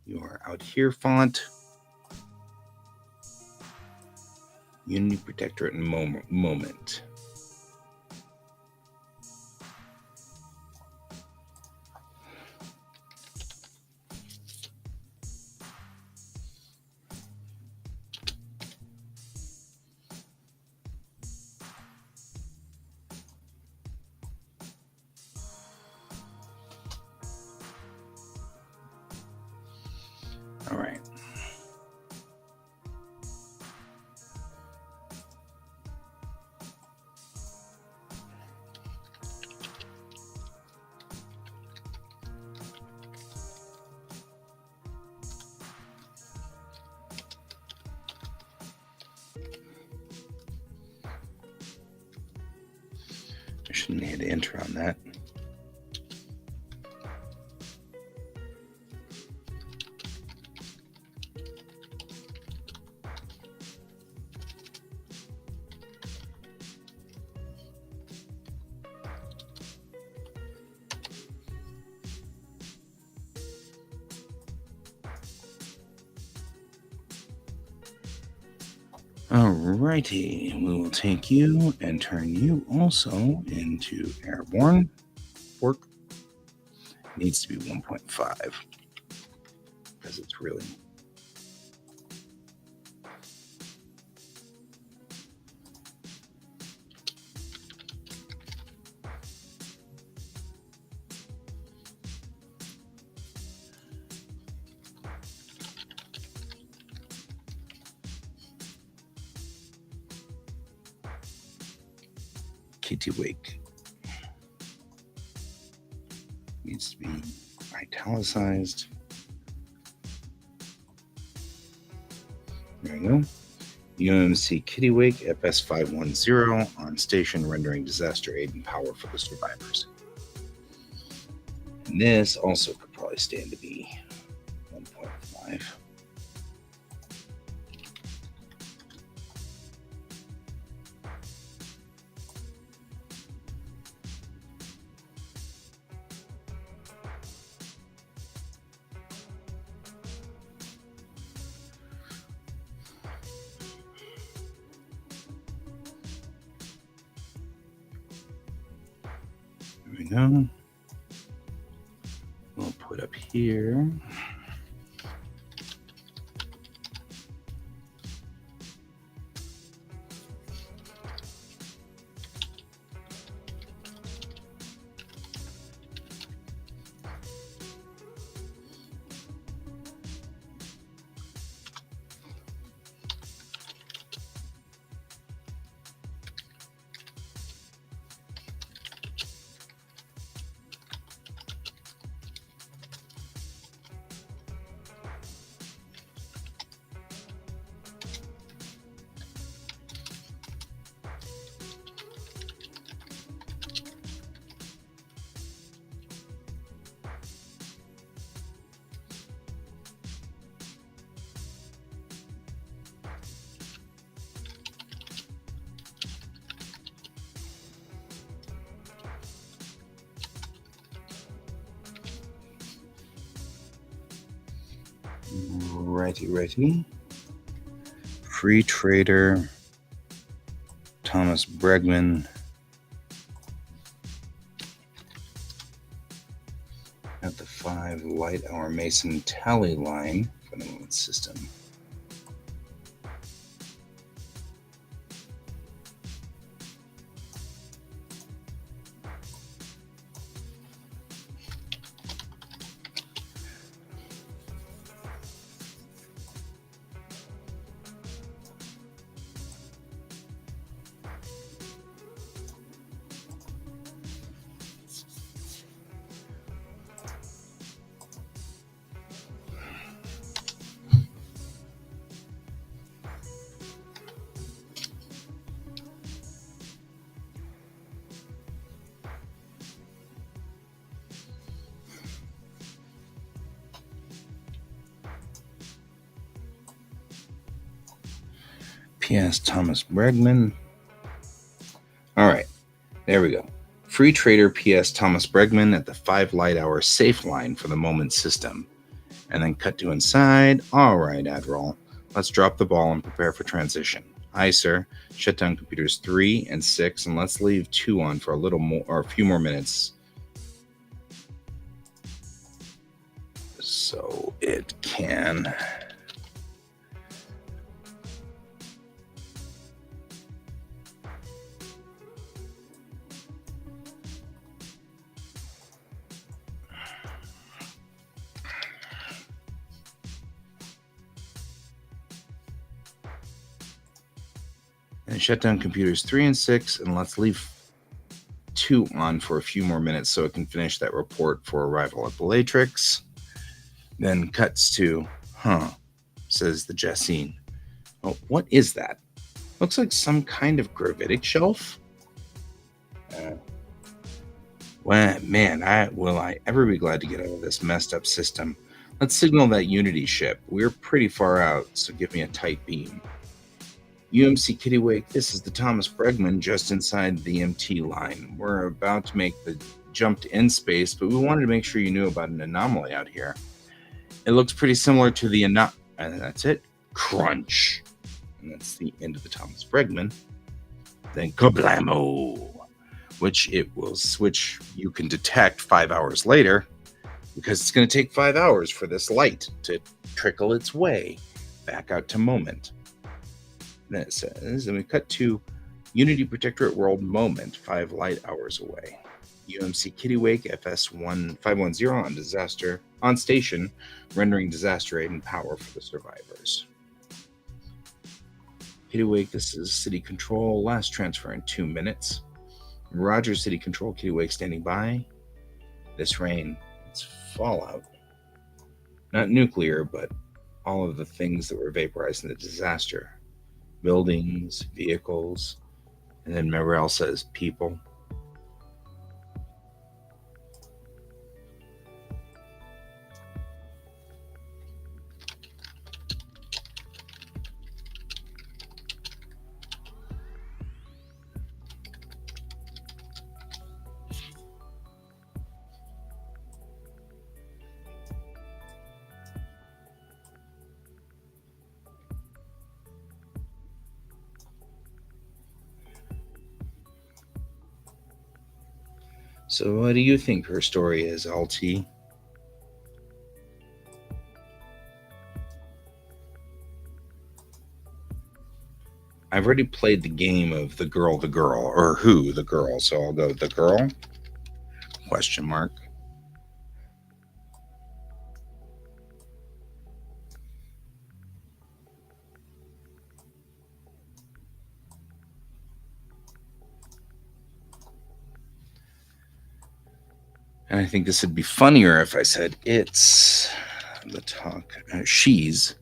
your out here font. Unity Protectorate moment. Shouldn't hit enter on that. Alrighty, we will take you and turn you also into airborne. Work needs to be 1.5 because it's really. Kittiwake needs to be italicized. There we go. UMC Kittiwake FS510 on station, rendering disaster aid and power for the survivors. And this also could probably stand to be 1.5. There we go. We'll put up here. Righty. Free trader Thomas Bregman at the 5 light hour Mason tally line for the moment system. P.S. Thomas Bregman. All right, there we go. Free trader P.S. Thomas Bregman at the 5 light hour safe line for the moment system. And then cut to inside. All right, Admiral. Let's drop the ball and prepare for transition. Aye, sir. Shut down computers 3 and 6, and let's leave 2 on for a little more, or a few more minutes. So it can. And shut down computers 3 and 6, and let's leave 2 on for a few more minutes so it can finish that report for arrival at the Latrix. Then cuts to, says the Jessine. Oh, what is that? Looks like some kind of gravitic shelf. Well, man, I ever be glad to get out of this messed up system. Let's signal that Unity ship. We're pretty far out, so give me a tight beam. UMC Kittiwake, this is the Thomas Bregman just inside the MT line. We're about to make the jump to in space, but we wanted to make sure you knew about an anomaly out here. It looks pretty similar to the and that's it. Crunch. And that's the end of the Thomas Bregman. Then kablamo, which you can detect 5 hours later, because it's going to take 5 hours for this light to trickle its way back out to Moment. Then it says, and we cut to Unity Protectorate World Moment, 5 light hours away. UMC Kittiwake FS-1510 on station, rendering disaster aid and power for the survivors. Kittiwake, this is City Control. Last transfer in 2 minutes. Roger, City Control. Kittiwake standing by. This rain, it's fallout. Not nuclear, but all of the things that were vaporized in the disaster. Buildings, vehicles, and then Morel says people. So what do you think her story is, LT? I've already played the game of the girl, or who the girl, so I'll go the girl? Question mark. And I think this would be funnier if I said it's the talk. She's.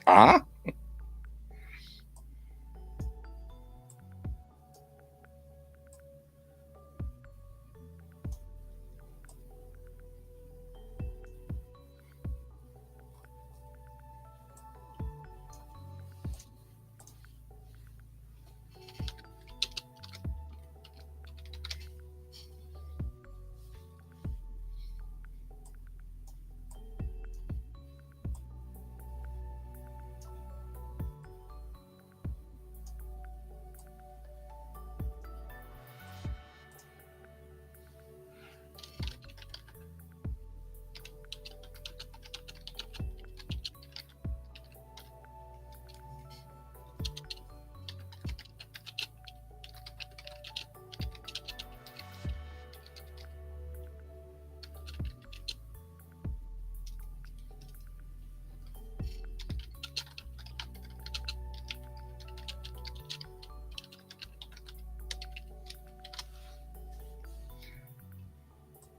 Ah?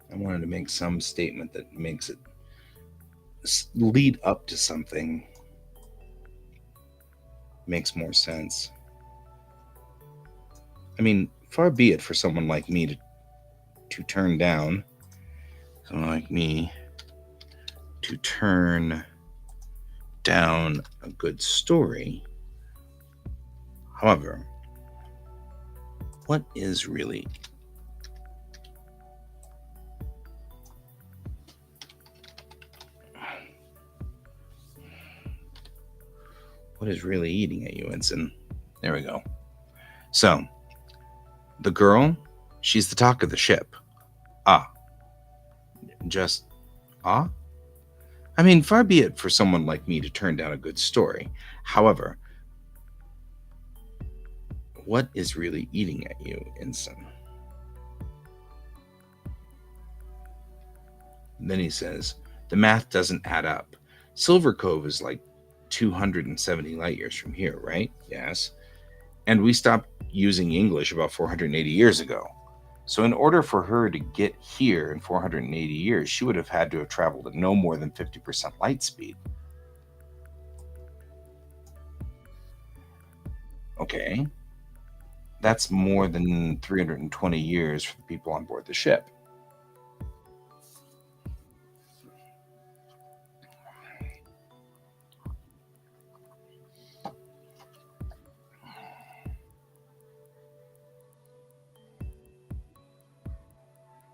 I wanted to make some statement that makes it lead up to something. Makes more sense. I mean, far be it for someone like me to turn down, someone like me to turn down a good story. However, what is really eating at you, Ensign? There we go. So, the girl, she's the talk of the ship. Ah, just ah? I mean, far be it for someone like me to turn down a good story. However, what is really eating at you, Ensign? Then he says, the math doesn't add up. Silver Cove is like 270 light years from here, right? Yes. And we stopped using English about 480 years ago. So, in order for her to get here in 480 years, she would have had to have traveled at no more than 50% light speed. Okay. That's more than 320 years for the people on board the ship.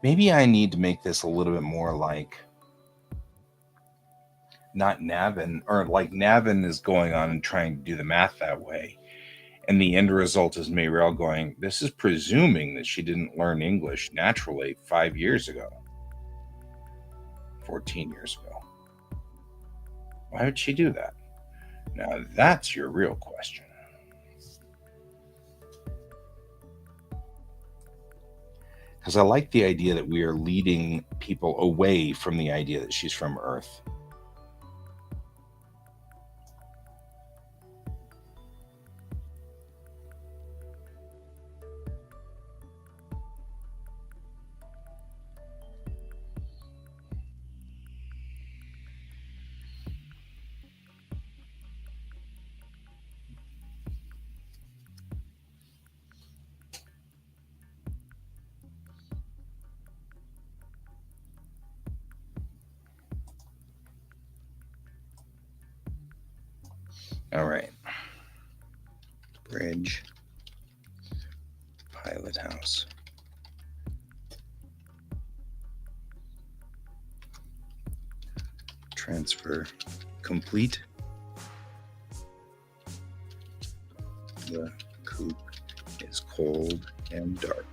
Maybe I need to make this a little bit more like not Navin, or like Navin is going on and trying to do the math that way. And the end result is Mayriel going, this is presuming that she didn't learn English naturally 5 years ago, 14 years ago. Why would she do that? Now, that's your real question. Because I like the idea that we are leading people away from the idea that she's from Earth. All right. Bridge. Pilot house. Transfer complete. The coop is cold and dark.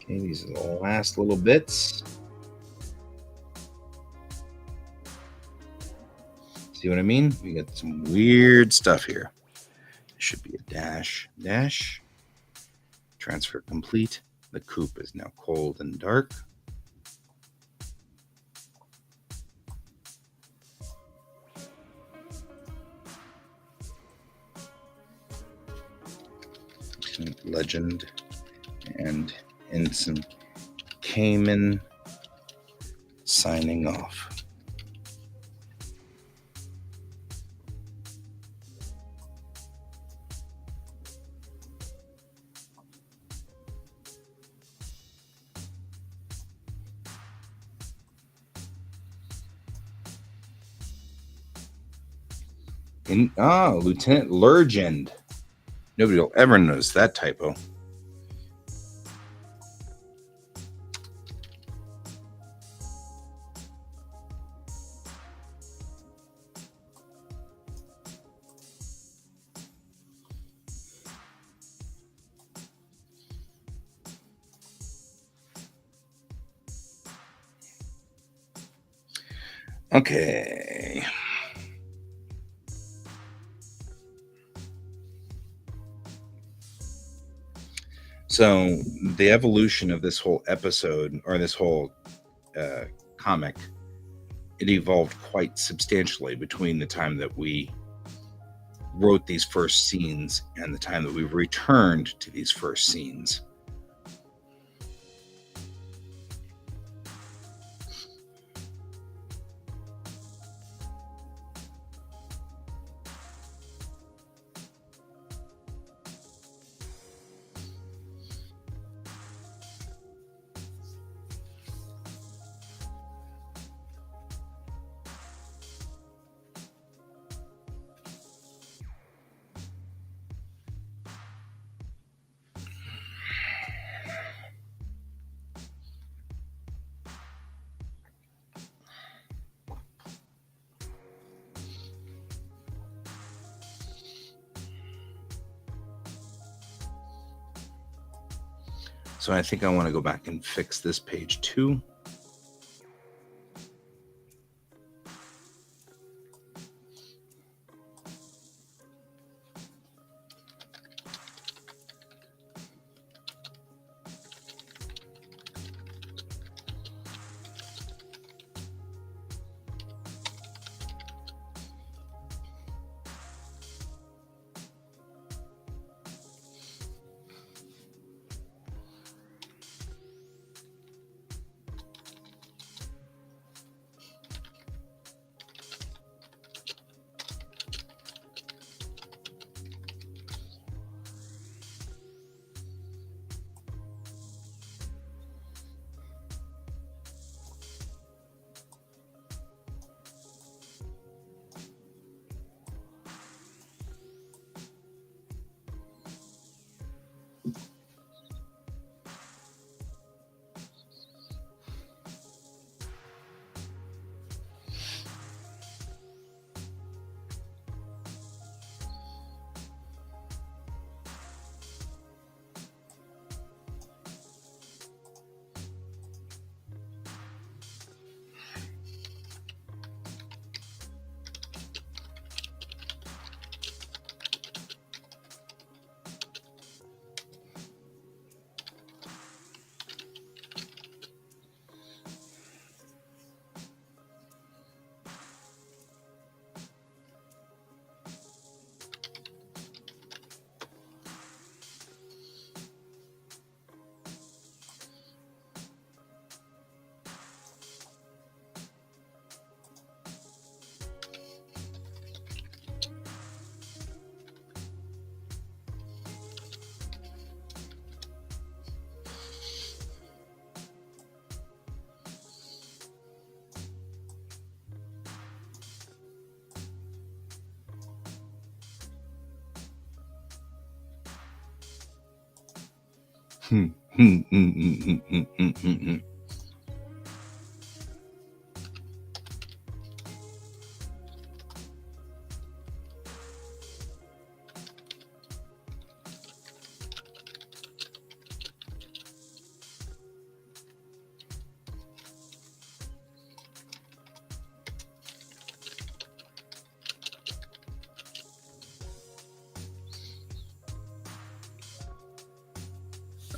Okay, these are the last little bits. See what I mean? We got some weird stuff here. Should be a dash, dash. Transfer complete. The coop is now cold and dark. Legend and Ensign Cayman signing off. Lieutenant Lurgend. Nobody will ever notice that typo. Okay. So the evolution of this whole episode, or this whole comic, it evolved quite substantially between the time that we wrote these first scenes and the time that we returned to these first scenes. So I think I want to go back and fix this page too.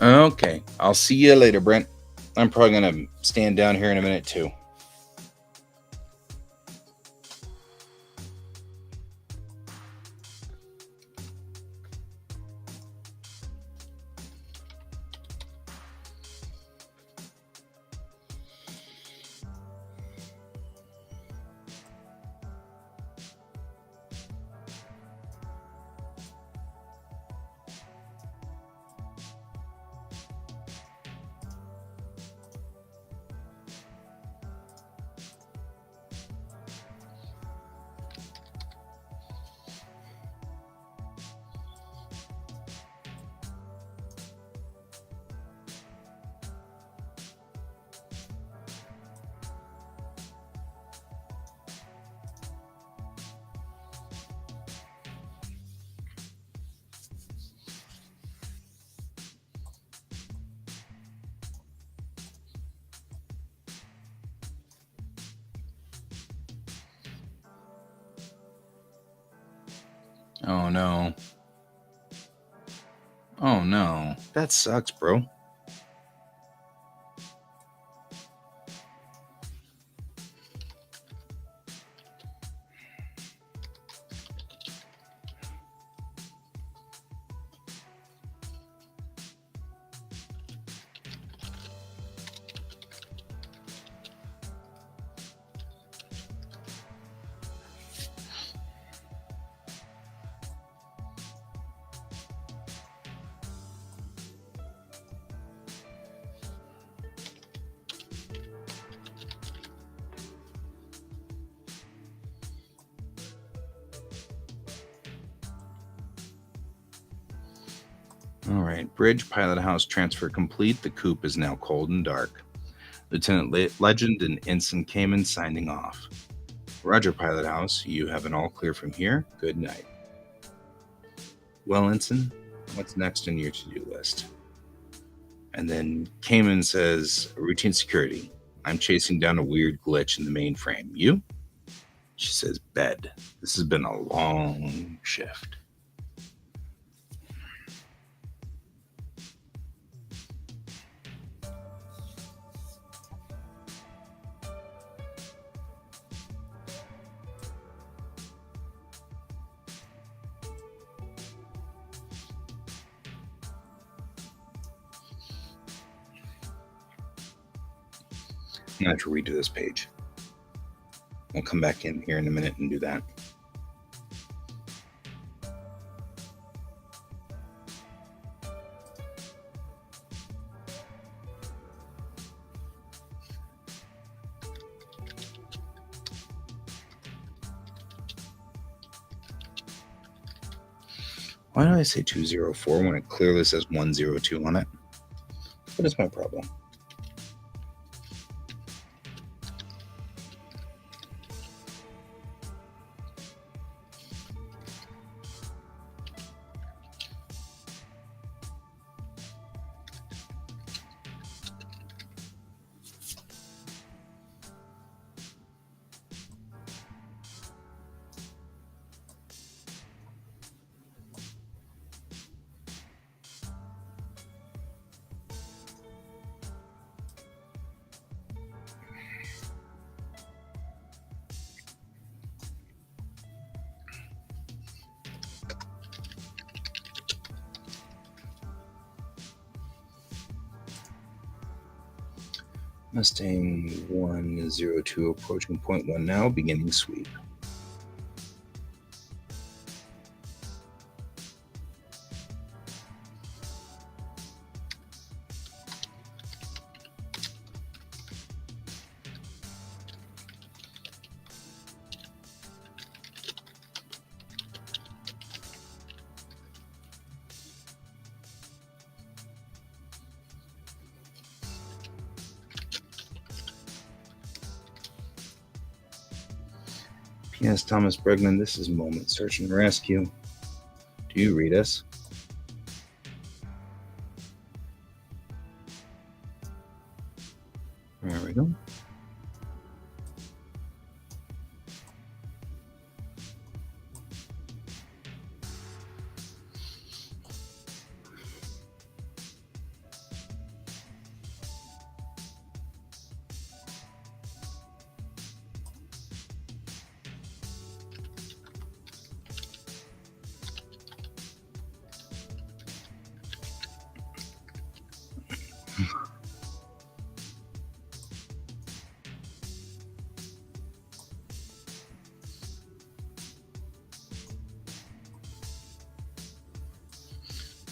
Okay, I'll see you later, Brent. I'm probably gonna stand down here in a minute too. Oh no. Oh no. That sucks, bro. All right, bridge pilot house transfer complete. The coop is now cold and dark. Lieutenant Legend and Ensign Kamen signing off. Roger, pilot house. You have an all clear from here. Good night. Well, Ensign, what's next on your to-do list? And then Cayman says, routine security. I'm chasing down a weird glitch in the mainframe. You? She says, bed. This has been a long shift. I'm going to have to redo this page. I'll come back in here in a minute and do that. Why do I say 204 when it clearly says 102 on it? What is my problem? Mustang 102 approaching point 1 now, beginning sweep. P.S. Thomas Bregman, this is Moment Search and Rescue. Do you read us? There we go.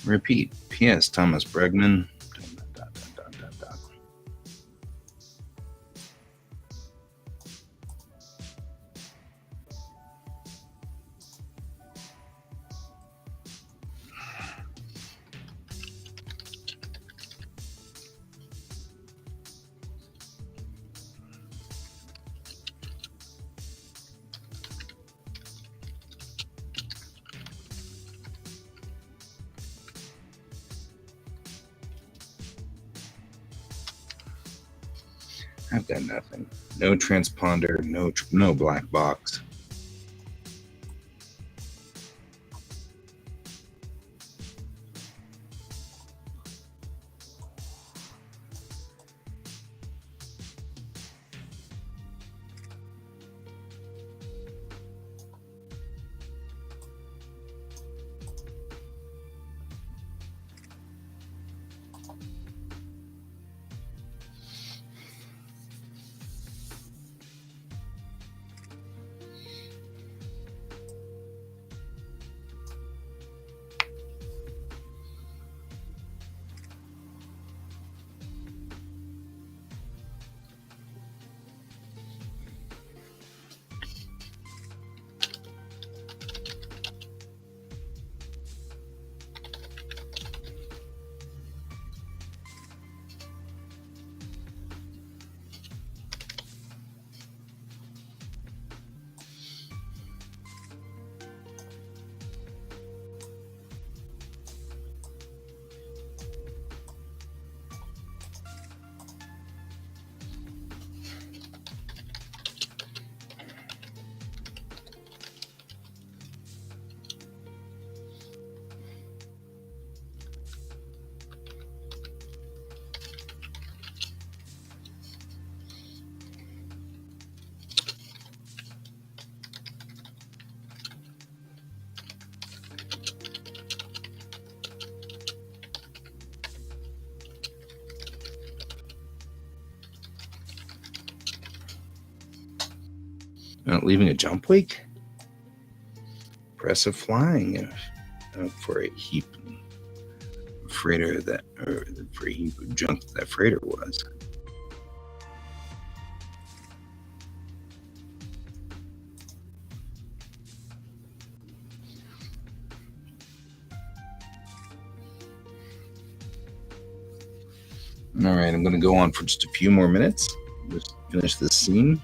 Repeat. P.S. Thomas Bregman. I've got nothing. No transponder, no black box. Leaving a jump wake? Impressive flying for a heap freighter that, or for a heap of junk that freighter was. All right, I'm going to go on for just a few more minutes. Just finish this scene.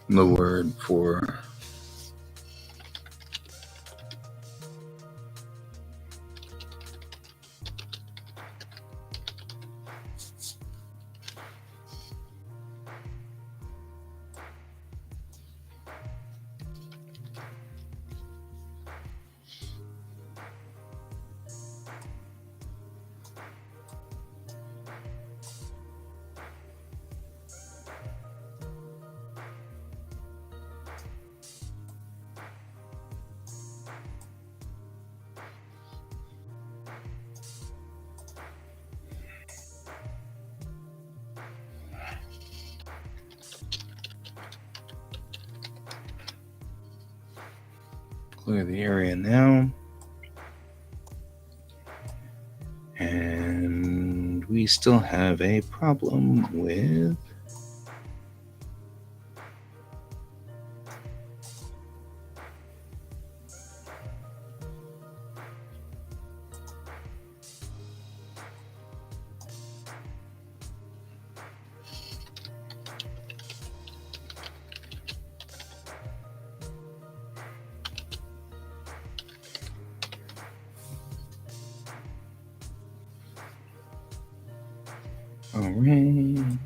the word for clear the area now. And we still have a problem with all right.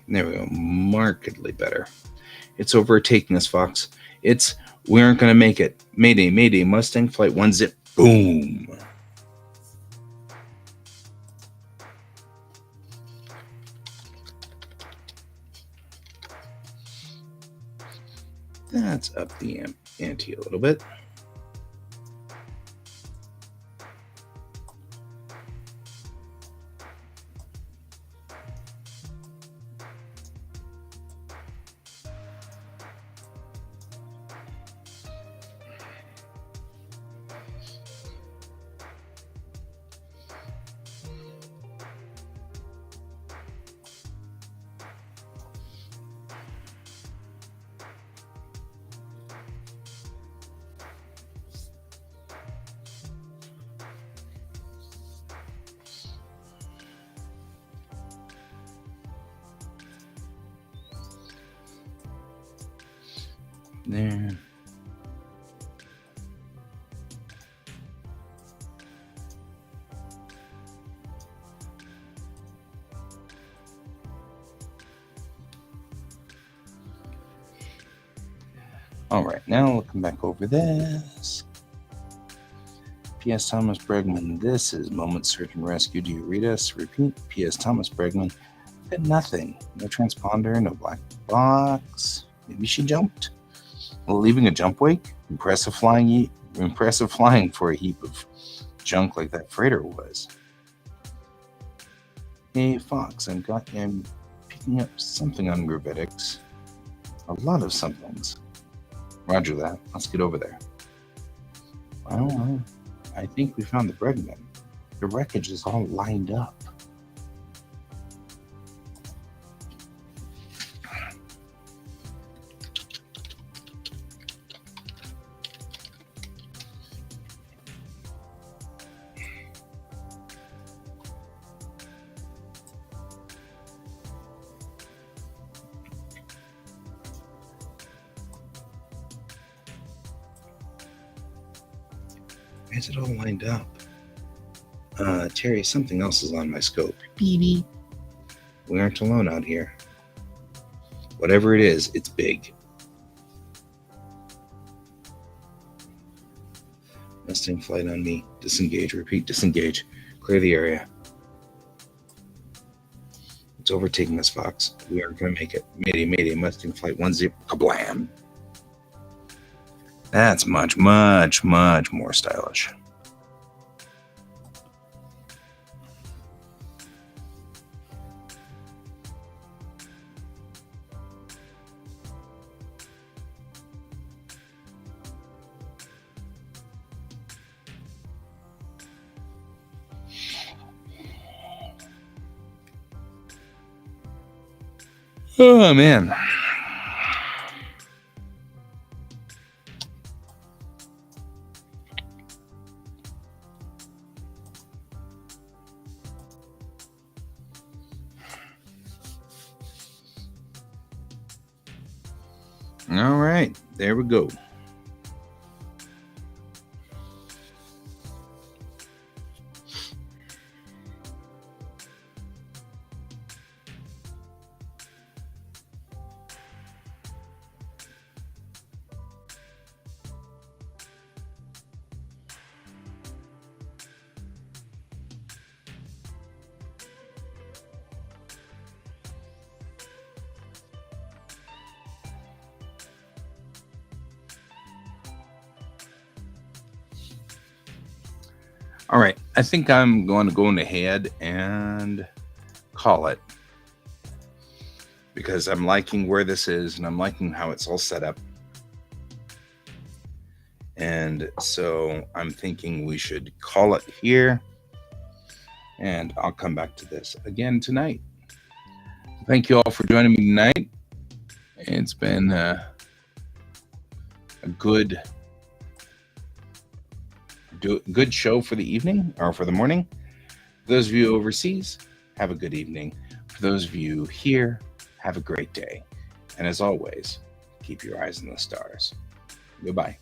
There we go. Markedly better. It's overtaking us, Fox. We aren't going to make it. Mayday, Mayday, Mustang Flight 1 zip. Boom. That's up the ante a little bit. There. All right, now looking back over this. P.S. Thomas Bregman, this is Moment Search and Rescue. Do you read us? Repeat. P.S. Thomas Bregman, did nothing. No transponder, no black box. Maybe she jumped. Leaving a jump wake? Impressive flying for a heap of junk like that freighter was. Hey, Fox, I'm picking up something on gravitics. A lot of somethings. Roger that. Let's get over there. Well, I think we found the Bregman. The wreckage is all lined up. Is it all lined up? Terry, something else is on my scope. Beep. We aren't alone out here. Whatever it is, it's big. Mustang flight on me. Disengage. Repeat. Disengage. Clear the area. It's overtaking us, Fox. We are going to make it. Mayday. Mustang flight 10. Kablam. That's much more stylish. Oh, man. All right, there we go. All right, I think I'm going to go ahead and call it because I'm liking where this is and I'm liking how it's all set up. And so I'm thinking we should call it here and I'll come back to this again tonight. Thank you all for joining me tonight. It's been a good show for the evening or for the morning. For those of you overseas, have a good evening. For those of you here, have a great day. And as always, keep your eyes on the stars. Goodbye.